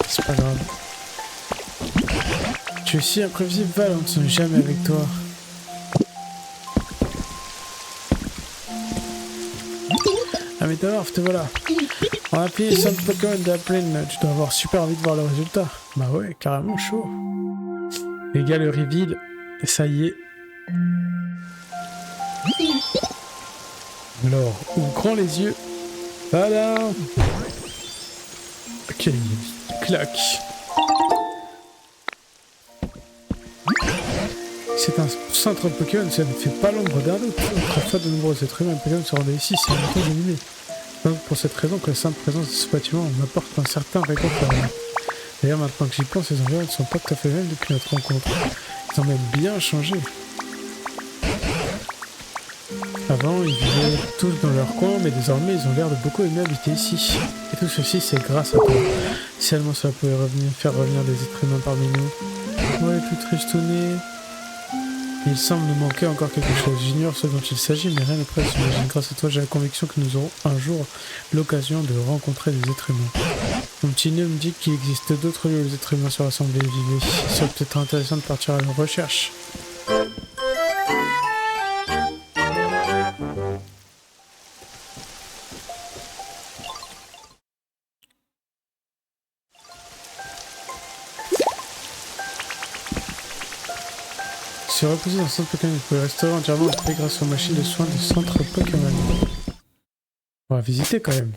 C'est pas grave. Tu es si imprévisible, Val, on ne sonne jamais avec toi. Ah mais d'abord, te voilà. On a appelé les 5 Pokémon de la plaine, tu dois avoir super envie de voir le résultat. Bah ouais, carrément chaud. Les gars, le reveal, ça y est. Alors, ouvrons les yeux. Voilà. Ok, clac. C'est un centre Pokémon, ça ne fait pas l'ombre d'un doute. Autrefois, de nombreux êtres humains et Pokémon se rendaient ici, c'est un peu dominé. C'est pour cette raison que la simple présence de ce bâtiment m'apporte un certain réconfort. D'ailleurs, maintenant que j'y pense, ces environs ne sont pas tout à fait mêmes depuis notre rencontre. Ils ont même bien changé. Avant, ils vivaient tous dans leur coin, mais désormais, ils ont l'air de beaucoup aimer habiter ici. Et tout ceci, c'est grâce à toi. Seulement cela pouvait faire revenir des êtres humains parmi nous. Ouais, tout tristouné. Il semble nous manquer encore quelque chose. J'ignore ce dont il s'agit, mais rien ne presse. J'imagine grâce à toi, j'ai la conviction que nous aurons un jour l'occasion de rencontrer des êtres humains. Mon petit nœud me dit qu'il existe d'autres lieux où les êtres humains se rassemblent et vivent. Il serait peut-être intéressant de partir à leur recherche. Se reposer dans le centre Pokémon, vous pouvez restaurer entièrement en paix grâce aux machines de soins du centre Pokémon. On va visiter quand même.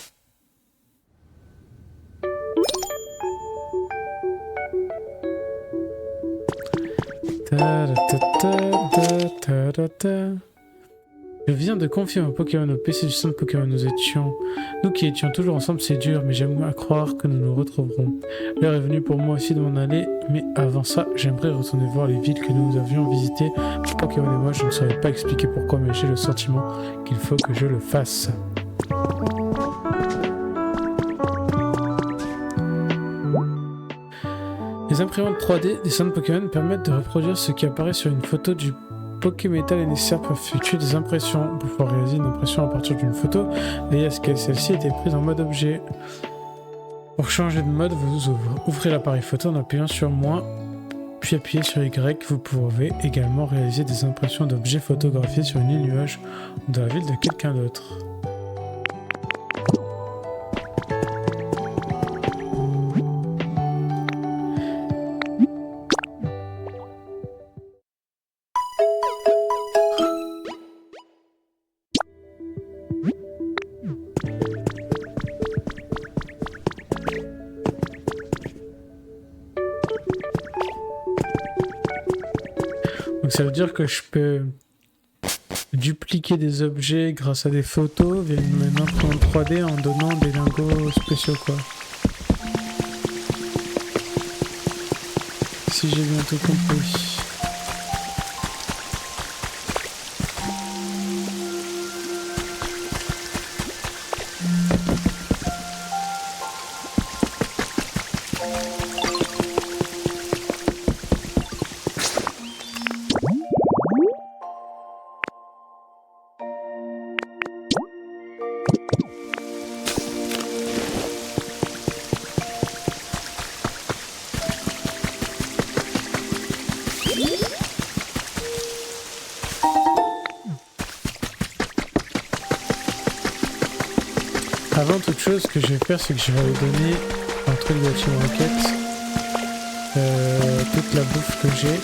Je viens de confier mon Pokémon au PC du centre Pokémon. Nous qui étions toujours ensemble, c'est dur, mais j'aime à croire que nous nous retrouverons. L'heure est venue pour moi aussi de m'en aller, mais avant ça, j'aimerais retourner voir les villes que nous avions visitées. Pokémon et moi, je ne saurais pas expliquer pourquoi, mais j'ai le sentiment qu'il faut que je le fasse. Les imprimantes 3D des centres Pokémon permettent de reproduire ce qui apparaît sur une photo du Pokémétal est nécessaire pour effectuer des impressions. Pour pouvoir réaliser une impression à partir d'une photo, veillez à ce que celle-ci ait été prise en mode objet. Pour changer de mode, vous ouvrez l'appareil photo en appuyant sur moins, puis appuyez sur Y. Vous pouvez également réaliser des impressions d'objets photographiés sur une île nuage ou dans la ville de quelqu'un d'autre. Donc ça veut dire que je peux dupliquer des objets grâce à des photos via une imprimante 3D en donnant des lingots spéciaux quoi. Si j'ai bien tout compris. Avant toute chose, ce que je vais faire, c'est que je vais lui donner un truc de Team Rocket. Toute la bouffe que j'ai.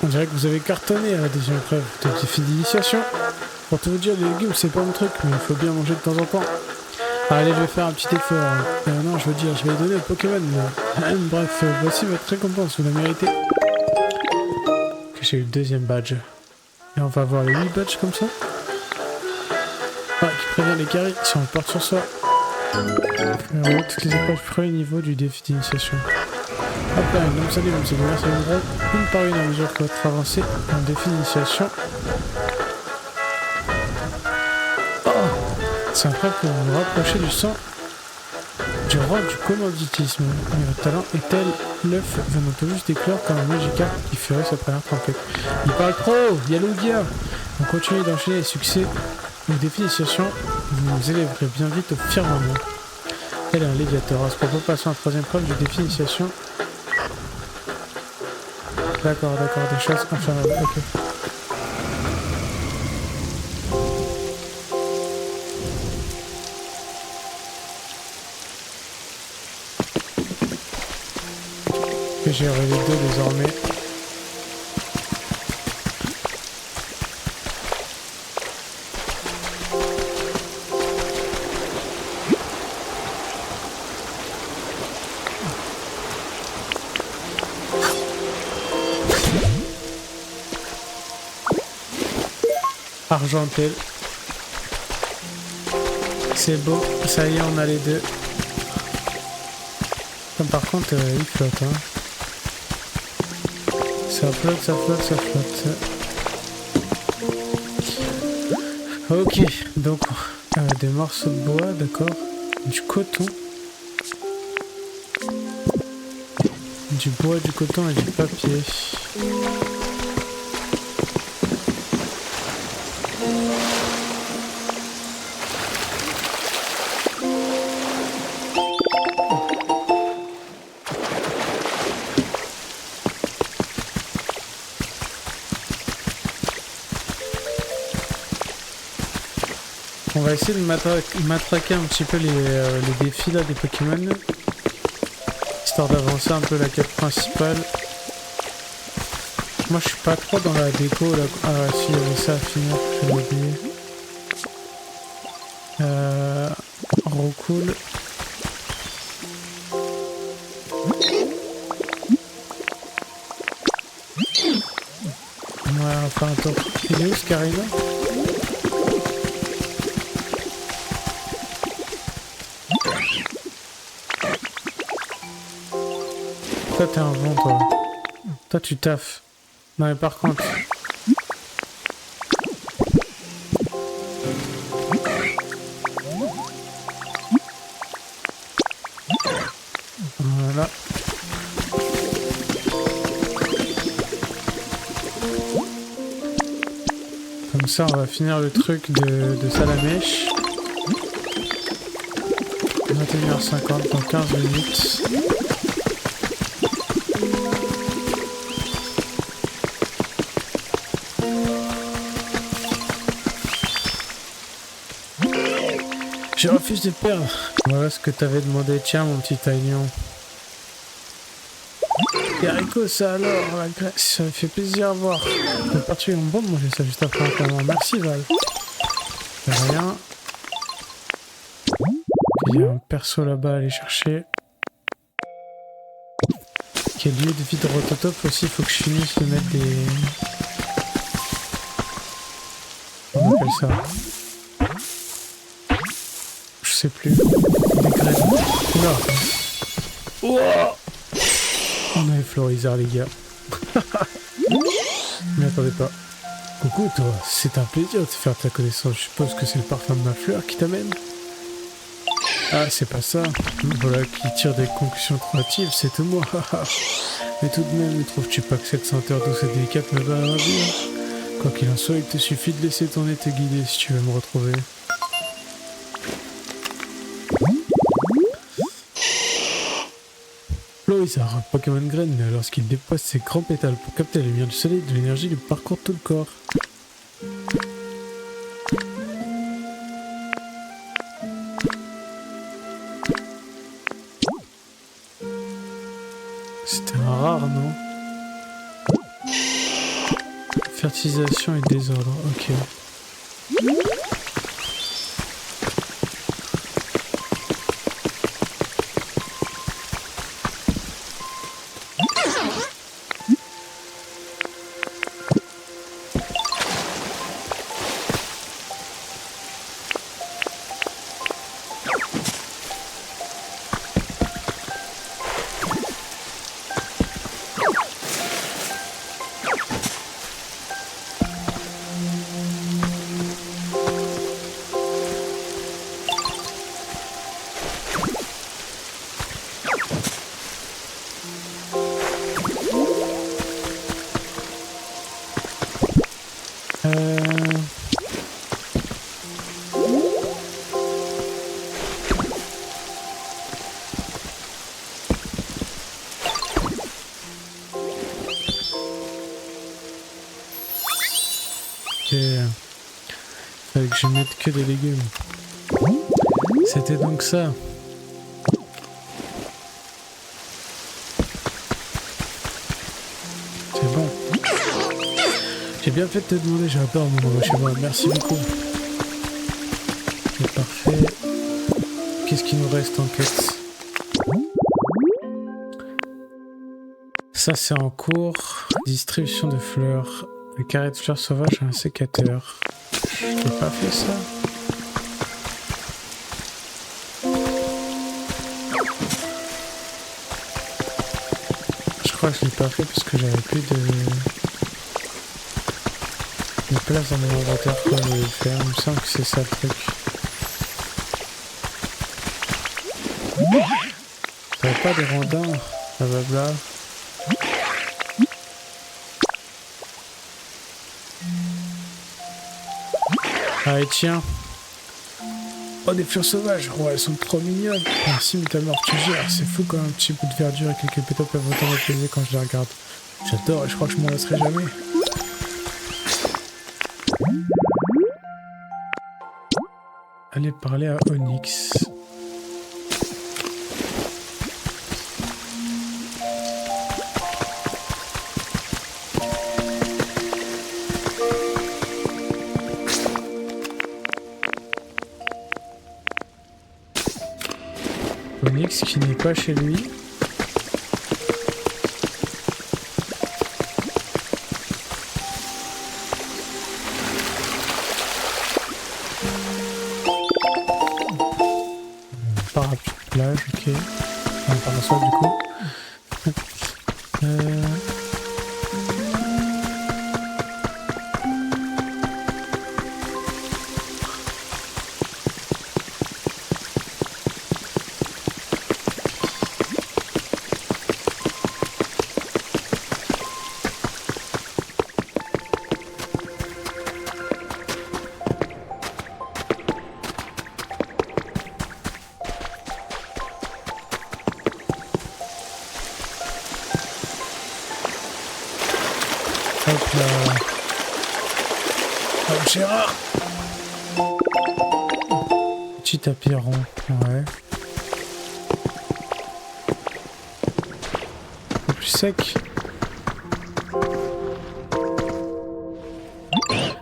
On dirait que vous avez cartonné à la deuxième épreuve de défi d'initiation. Pour tout vous dire, les légumes, c'est pas mon truc, mais il faut bien manger de temps en temps. Allez, je vais faire un petit effort. Non, je veux dire, je vais les donner au Pokémon. Bref, voici votre récompense, vous la méritez. J'ai eu le deuxième badge. Et on va avoir les 8 badges comme ça. Ah, qui prévient les carrés si on porte sur soi. Toutes les épreuves du premier niveau du défi d'initiation. Hop là, donc salut, c'est bien, c'est une par une à mesure que votre avancée en défi d'initiation. Oh, c'est un prêt pour vous rapprocher du sang du roi du commanditisme. Votre talent est tel l'œuf venant tout juste d'éclore comme un Magikarp qui ferait sa première tempête. Il parle trop, il y a Lugia. On continue d'enchaîner les succès au défi d'initiation, vous vous élèverez bien vite au firmament. Tel est un Léviator. À ce propos, passons à la troisième preuve du défi d'initiation. D'accord, des choses infernales, ok. Et j'ai rêvé deux désormais. Argentel. C'est beau, ça y est, on a les deux. Comme par contre, il flotte, hein. Ça flotte, ça flotte, ça flotte. Ok, donc des morceaux de bois, d'accord. Du coton. Du bois, du coton et du papier. On va essayer de matraquer un petit peu les défis là des Pokémon, histoire d'avancer un peu la quête principale. Moi je suis pas trop dans la déco là. Ah si, il y avait ça à finir, j'avais oublié. Rocool. Ouais, on va faire un tour. Il est où ce Carina? Toi t'es un bon toi. Toi tu taffes. Non mais par contre. Voilà. Comme ça on va finir le truc de Salamèche. 21h50 dans 15 minutes. Je refuse de perdre. Voilà ce que t'avais demandé. Tiens, mon petit Taignon. Et haricots, ça alors, la graisse, ça me fait plaisir à voir. C'est particulièrement bon de manger ça juste après un comment. Merci Val. Rien. Il y a un perso là-bas à aller chercher. Quel lieu de vie de Rototop aussi, il faut que je finisse de mettre des... On appelle ça. Je sais plus. Des graines. Oula. Oh, on avait Florizard les gars. Mais attendez pas. Coucou toi, c'est un plaisir de faire ta connaissance. Je suppose que c'est le parfum de ma fleur qui t'amène. Ah, c'est pas ça. Voilà qui tire des conclusions créatives, c'est tout moi. Mais tout de même, ne trouves-tu pas que cette senteur douce et délicate me va ravir? Quoi qu'il en soit, il te suffit de laisser ton nez te guider si tu veux me retrouver. Floizar, un Pokémon graine, lorsqu'il dépose ses grands pétales pour capter la lumière du soleil, de l'énergie lui parcourt tout le corps. C'était un rare, non? Fertilisation et désordre, ok. Fallait que je mette que des légumes. C'était donc ça. C'est bon. J'ai bien fait de te demander, j'ai peur mon nouveau chez moi. Merci beaucoup. C'est parfait. Qu'est-ce qu'il nous reste en quête? Ça c'est en cours. Distribution de fleurs. Le carré de fleurs sauvages a un sécateur. J'ai pas fait ça. Je crois que je l'ai pas fait parce que j'avais plus de place dans mon inventaire pour le faire. Il me semble que c'est ça le truc. T'avais pas des rondins, blablabla. Allez tiens. Oh des fleurs sauvages, oh elles sont trop mignonnes. Merci mais ta mort tu gères, c'est fou quand un petit bout de verdure et quelques pétales peuvent autant m'apaiser quand je les regarde. J'adore et je crois que je m'en lasserai jamais. Allez parler à Onyx. Onyx qui n'est pas chez lui. Parapluie de plage, ok. Un parasol du coup. Hop là. Oh, Gérard. Petit tapis rond, ouais. Un peu plus sec.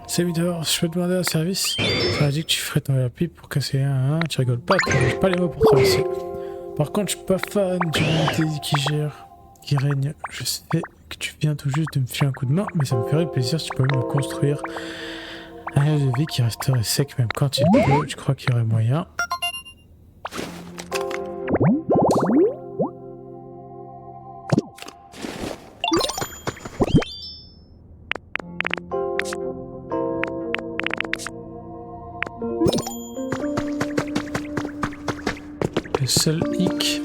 Salut dehors, je peux te demander un service? Ça a dit que tu ferais tomber la pipe pour casser un, tu rigoles pas, j'ai pas les mots pour traverser. Par contre, je suis pas fan du monde qui règne. Je sais que tu viens tout juste de me filer un coup de main, mais ça me ferait plaisir si tu pouvais me construire un lieu de vie qui resterait sec même quand il pleut. Je crois qu'il y aurait moyen. Le seul hic.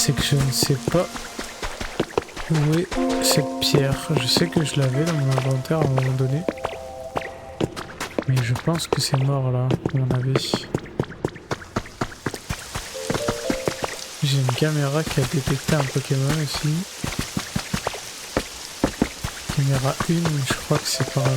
c'est que je ne sais pas où est cette pierre. Je sais que je l'avais dans mon inventaire à un moment donné. Mais je pense que c'est mort là, à mon avis. J'ai une caméra qui a détecté un Pokémon aussi. Caméra 1, mais je crois que c'est par là.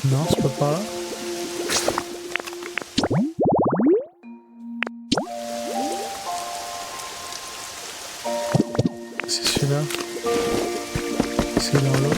Non, c'est pas par là. C'est celui-là. C'est dans l'eau.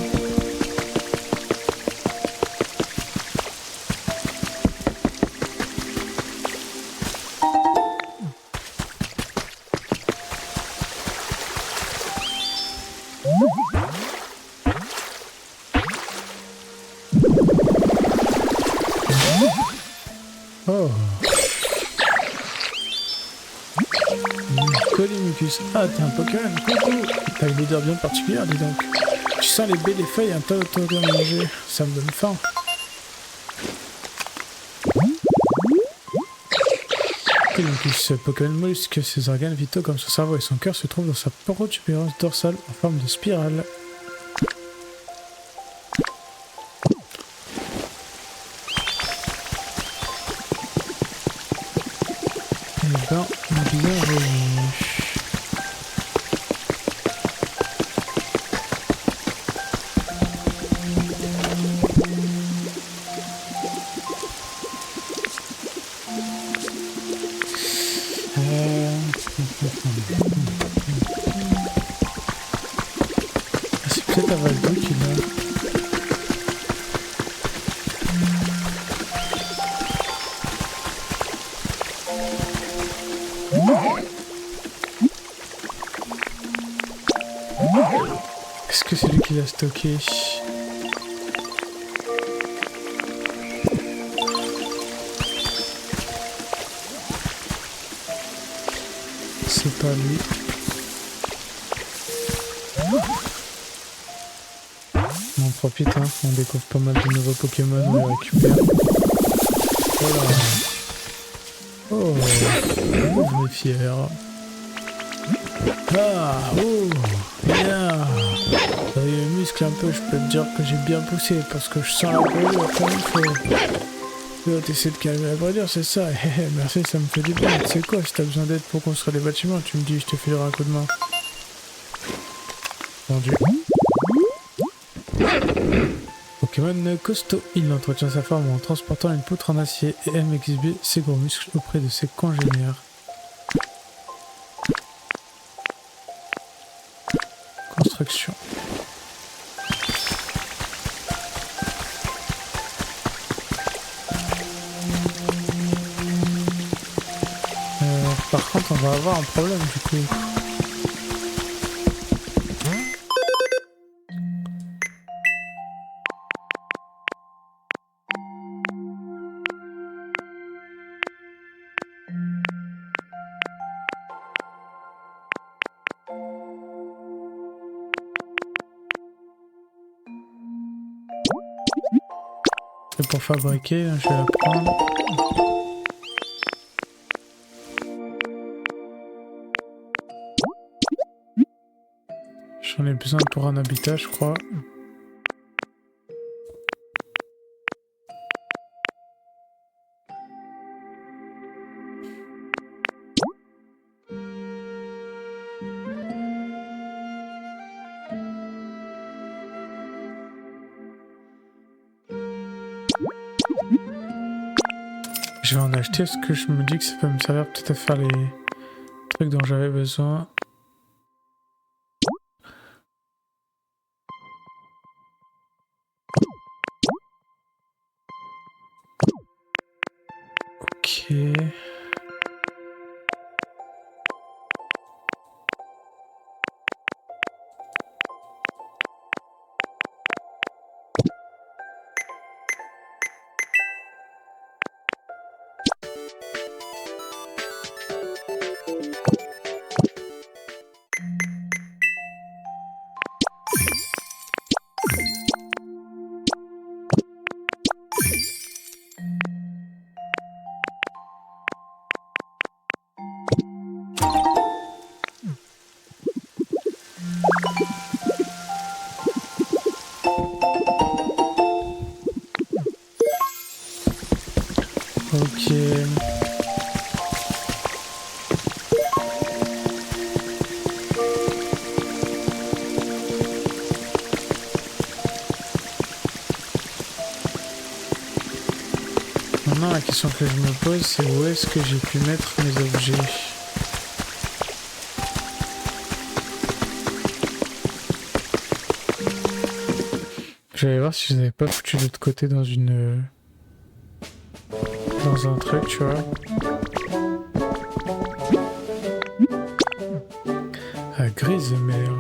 Oh. Colimicus. Ah, t'es un Pokémon. Coucou. T'as une odeur bien particulière, dis donc. Tu sens les baies des feuilles un peu autour de manger. Ça me donne faim. Colimicus, ce Pokémon mollusque, ses organes vitaux comme son cerveau et son cœur se trouvent dans sa protubérance dorsale en forme de spirale. Eh ben, bienvenue. C'est peut-être à Valdo qui l'a. Est-ce que c'est lui qui l'a stocké? C'est pas lui. On en profite, hein. On découvre pas mal de nouveaux Pokémon, on les récupère. Voilà. Oh, on est fiers. Ah, oh, bien. Les muscles un peu, je peux te dire que j'ai bien poussé parce que je sens la brûlure comme il faut. T'essaies de calmer la brûlure, c'est ça. Merci, ça me fait du bien. Tu sais quoi, si t'as besoin d'aide pour construire des bâtiments, tu me dis, je te filerai un coup de main. Vendu. Pokémon costaud. Il entretient sa forme en transportant une poutre en acier et aime exhiber ses gros muscles auprès de ses congénères. Construction. Par contre, on va avoir un problème du coup. C'est pour fabriquer, je vais la prendre. J'en ai besoin pour un habitat, je crois. Je vais en acheter parce que je me dis que ça peut me servir peut-être à faire les trucs dont j'avais besoin. Ok. Maintenant, la question que je me pose, c'est où est-ce que j'ai pu mettre mes objets? J'allais voir si je les avais pas foutu de l'autre côté dans une... dans un truc, tu vois. Ah, grise mer.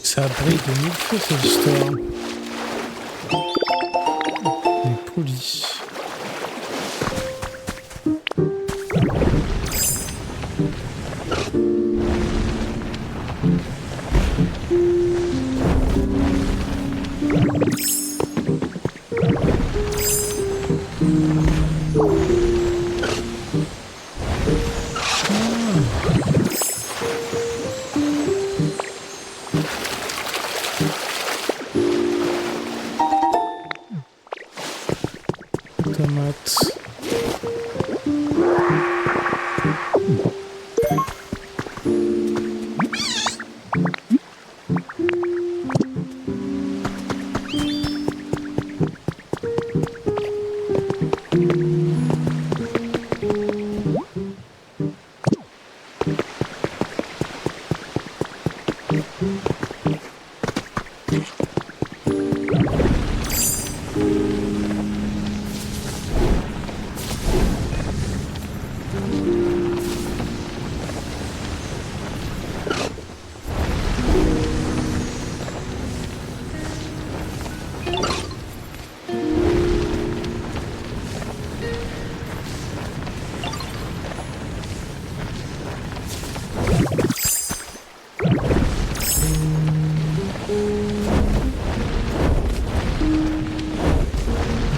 Ça brille de mille feux cette histoire. Les poulies. Tomates.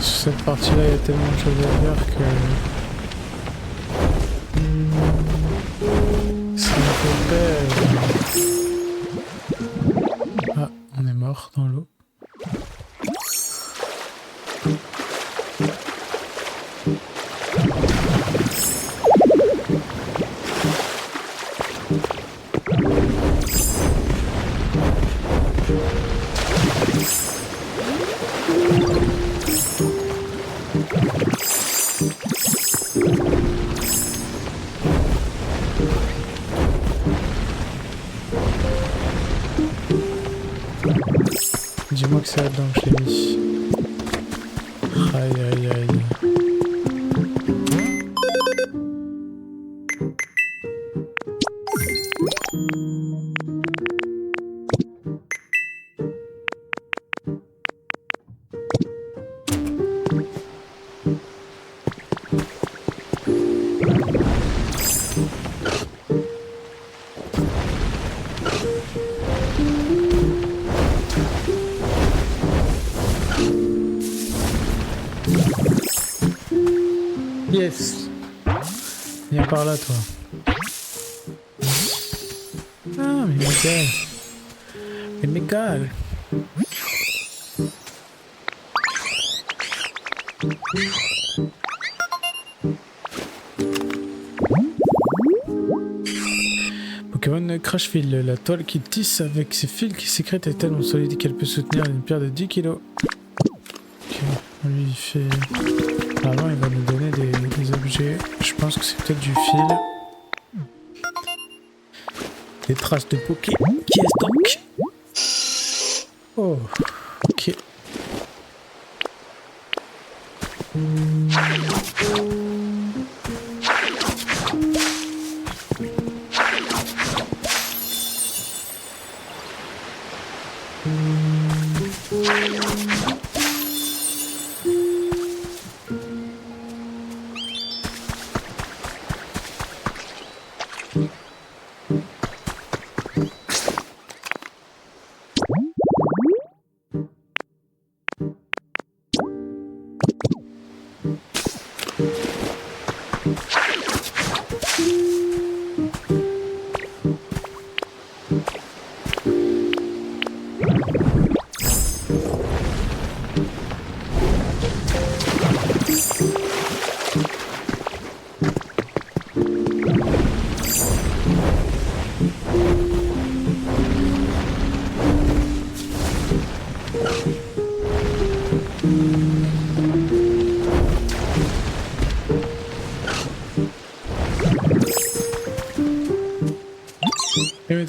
Sur cette partie-là, il y a tellement de choses à faire que... ça me fait peur. Ah, on est mort dans l'eau. Dis-moi que c'est là-dedans que je l'ai mis. Aïe aïe aïe. Yes. Viens par là, toi. Ah, mais Michael. Mais Michael. Pokémon Crashfield, la toile qui tisse avec ses fils qui sécrètent est tellement solide qu'elle peut soutenir une pierre de 10 kg. Ok, on lui fait... Avant, il va nous donner des objets. Je pense que c'est peut-être du fil. Des traces de Poké. Qui est-ce donc? Oh, ok.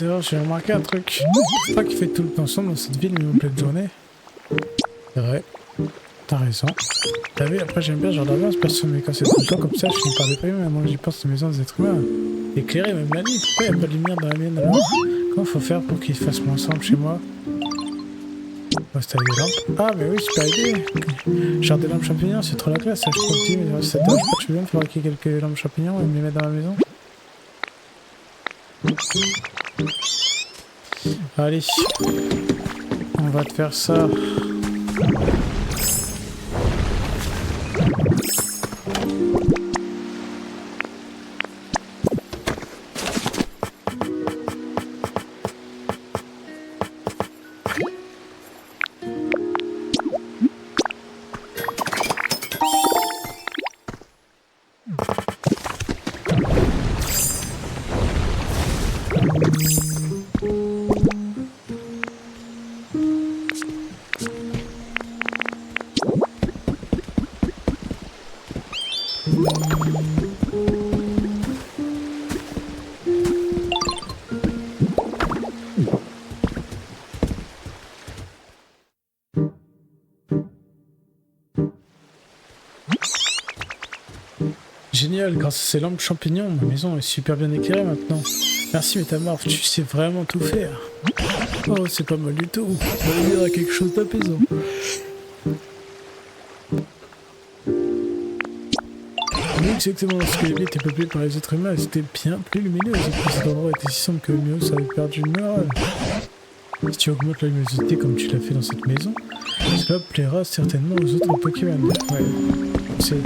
d'ailleurs, j'ai remarqué un truc. C'est pas qu'il fait tout le temps sombre dans cette ville, mais en pleine journée. C'est vrai. T'as raison. T'as vu, après j'aime bien, j'adore bien ce perso, mais quand c'est tout le temps comme ça, je finis par déprimer. Moi j'y pense, ces maisons des êtres humains. Éclairé même la nuit, pourquoi y'a pas de lumière dans la mienne alors? Comment faut faire pour qu'il fasse moins sombre chez moi? On va installer des lampes. Ah mais oui, super idée. Genre des lampes champignons, c'est trop la classe, ça je trouve petit, mais ça te dérange pas, tu veux bien me fabriquer quelques lampes champignons et me les mettre dans la maison? Allez, on va te faire ça. Génial, grâce à ces lampes champignons, ma maison est super bien éclairée maintenant. Merci Métamorphe, tu sais vraiment tout faire. Oh, c'est pas mal du tout. Ça va dire à quelque chose d'apaisant. Oui, exactement, parce que la ville était peuplée par les êtres humains, c'était bien plus lumineux. Et puis cet endroit était si sombre que Mios avait perdu le moral. Si tu augmentes la luminosité comme tu l'as fait dans cette maison, cela plaira certainement aux autres Pokémon. Ouais, c'est...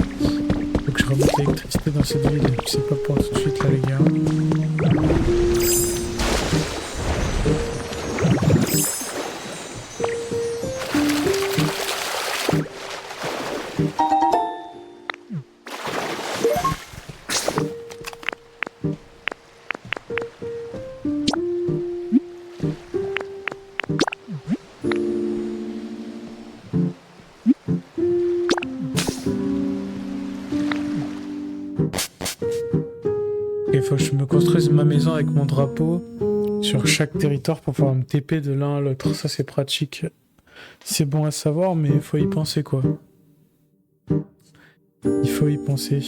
Faut que je remonte l'électricité dans cette ville, c'est pas pour tout de suite là les gars. Il faut que je me construise ma maison avec mon drapeau sur chaque territoire pour pouvoir me TP de l'un à l'autre. Ça c'est pratique. C'est bon à savoir, mais il faut y penser quoi. Il faut y penser.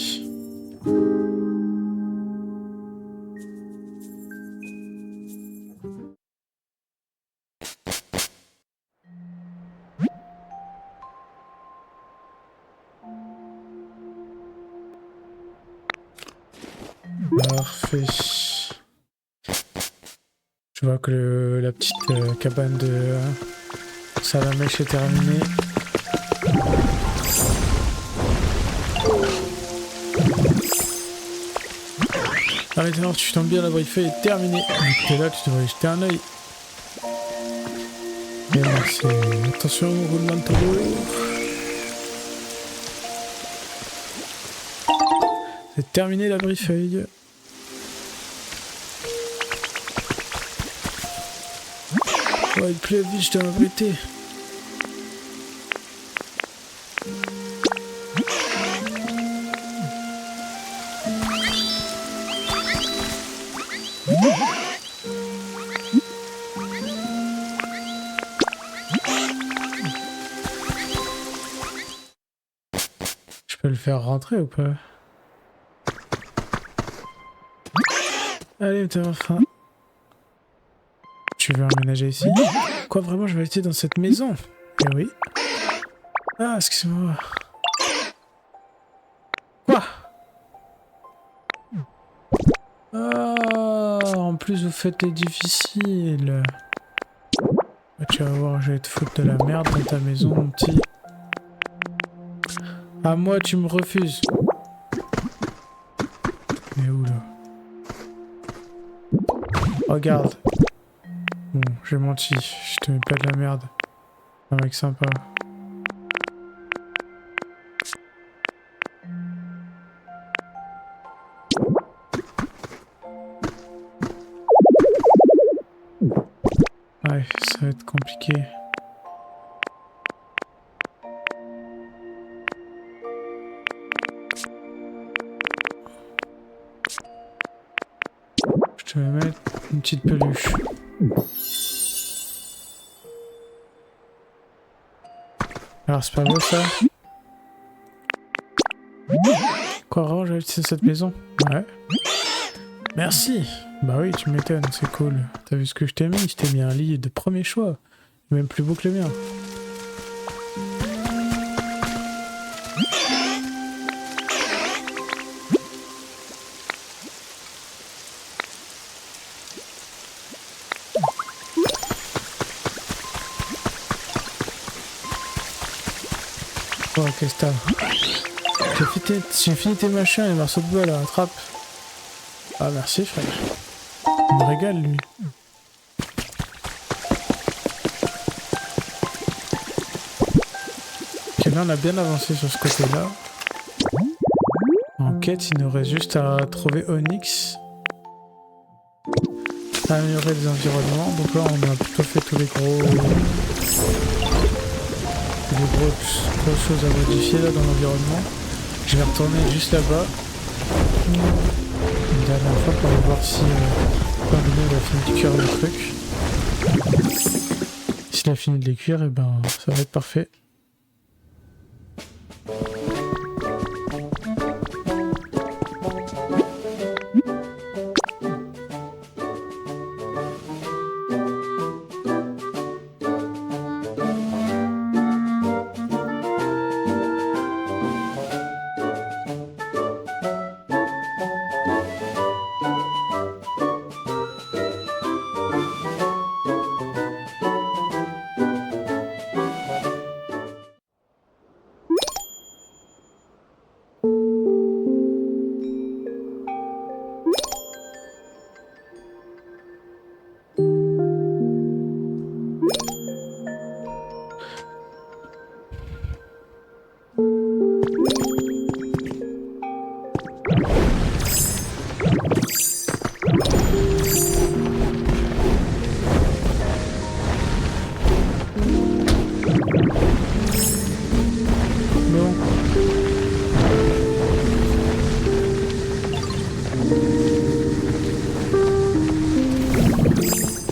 Parfait. Je vois que la petite cabane de Salamèche est terminée. Ah maintenant tu tombes bien, la briefée est terminée. T'es là, tu devrais jeter un oeil. Et merci. Attention au roulement de tambour. C'est terminé la briefeuille. Oh, il pleut vite, je dois m'abriter. Je peux le faire rentrer ou pas? Allez, t'as enfin. Tu veux emménager ici? Quoi, vraiment, je vais rester dans cette maison? Eh oui. Ah, excuse-moi. Quoi? Ah, en plus, vous faites les difficiles. Ah, tu vas voir, je vais te foutre de la merde dans ta maison, mon petit. À moi, tu me refuses. Mais où, là? Regarde. Bon, j'ai menti. Je te mets pas de la merde. Un mec sympa. Ouais, ça va être compliqué. Je Je vais mettre une petite peluche. Alors c'est pas beau ça? Quoi, range avec cette maison? Ouais. Merci. Bah oui, tu m'étonnes, c'est cool. T'as vu ce que je t'ai mis? Je t'ai mis un lit de premier choix. Même plus beau que le mien. Oh, qu'est-ce que t'as? J'ai fini tes machins, les morceaux de bois là, attrape. Ah merci frère. Il me régale lui. Ok, là on a bien avancé sur ce côté-là. En quête, il nous reste juste à trouver Onyx. Améliorer les environnements. Donc là on a plutôt fait tous les grosses choses à modifier là dans l'environnement. Je vais retourner juste là-bas. Une dernière fois pour aller voir si Pingouin a fini de cuire le truc. S'il a fini de les cuire, et ben ça va être parfait.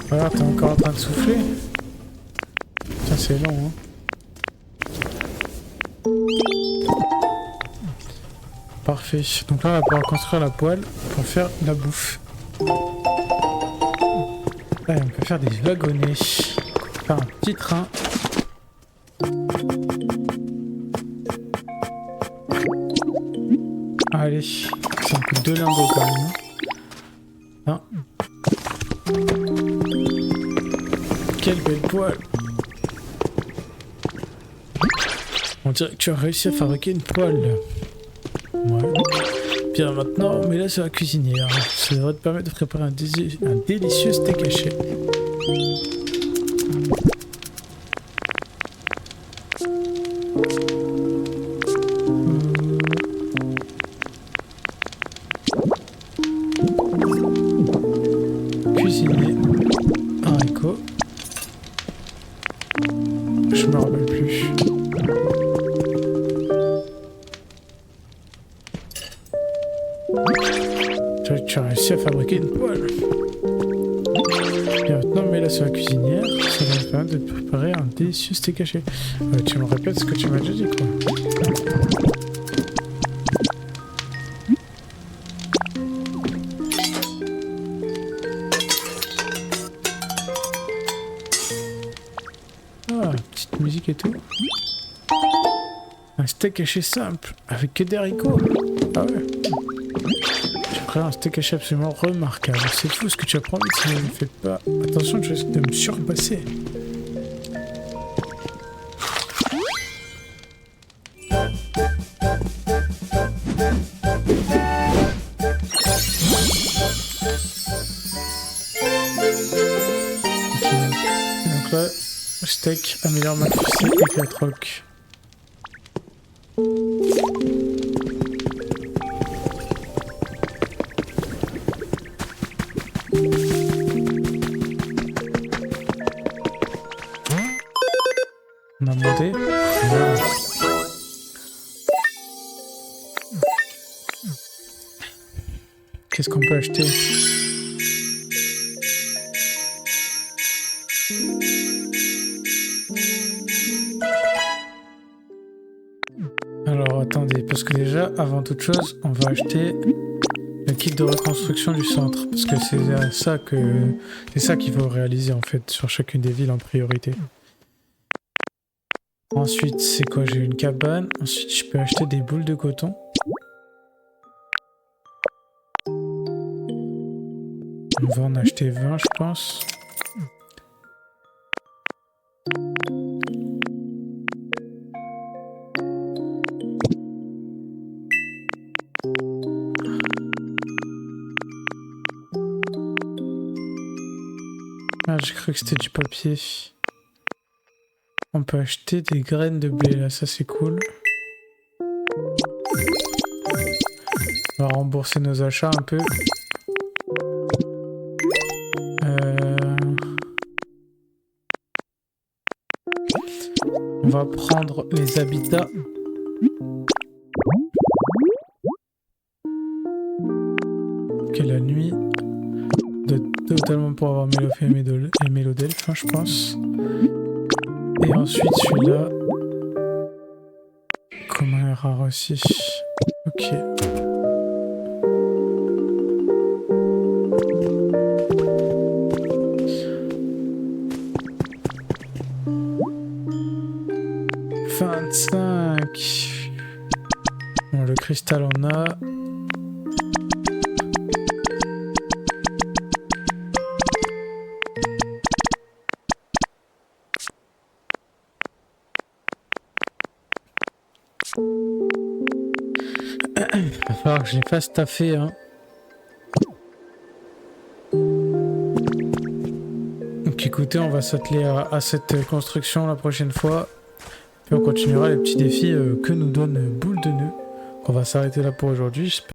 Voilà, t'es encore en train de souffler. Tiens, c'est long, hein. Parfait. Donc là, on va pouvoir construire la poêle pour faire de la bouffe. Allez, on peut faire des wagonnets. On peut faire un petit train. Allez, ça me coûte 2 lingots quand même. Hein. Quelle belle poêle. On dirait que tu as réussi à fabriquer une poêle. Ouais. Bien maintenant, mais là c'est la cuisinière. Ça devrait te permettre de préparer un délicieux steak haché. Cuisiner. Haricots. Je me rappelle plus. Tu as réussi à fabriquer une poêle. Bien maintenant, mets-la sur la cuisinière. Ça va me permettre de préparer un délicieux steak haché. Tu me répètes ce que tu m'as déjà dit, quoi. Ah, petite musique et tout. Un steak haché simple, avec que des haricots. Ah ouais. Un steak haché absolument remarquable. C'est fou ce que tu apprends, mais tu ne fais pas attention, tu risques de me surpasser. Okay. Donc là, steak améliore ma cuisine avec la troc. On a monté. Voilà. Qu'est-ce qu'on peut acheter? avant toute chose, on va acheter le kit de reconstruction du centre. Parce que c'est ça qu'il faut réaliser en fait sur chacune des villes en priorité. Ensuite, c'est quoi? J'ai une cabane. Ensuite, je peux acheter des boules de coton. On va en acheter 20, je pense. Ah, j'ai cru que c'était du papier. On peut acheter des graines de blé, là, ça c'est cool. On va rembourser nos achats un peu. On va prendre les habitats. Ok, la nuit. Totalement pour avoir Mélofée et Mélodelphe, hein, je pense. Et ensuite celui-là. Commun et rare aussi. Ok. Bon, le cristal on a. Il va falloir que je les fasse taffer, hein. Donc écoutez, on va s'atteler à cette construction la prochaine fois. Puis on continuera les petits défis que nous donne Boule de Nœud. On va s'arrêter là pour aujourd'hui.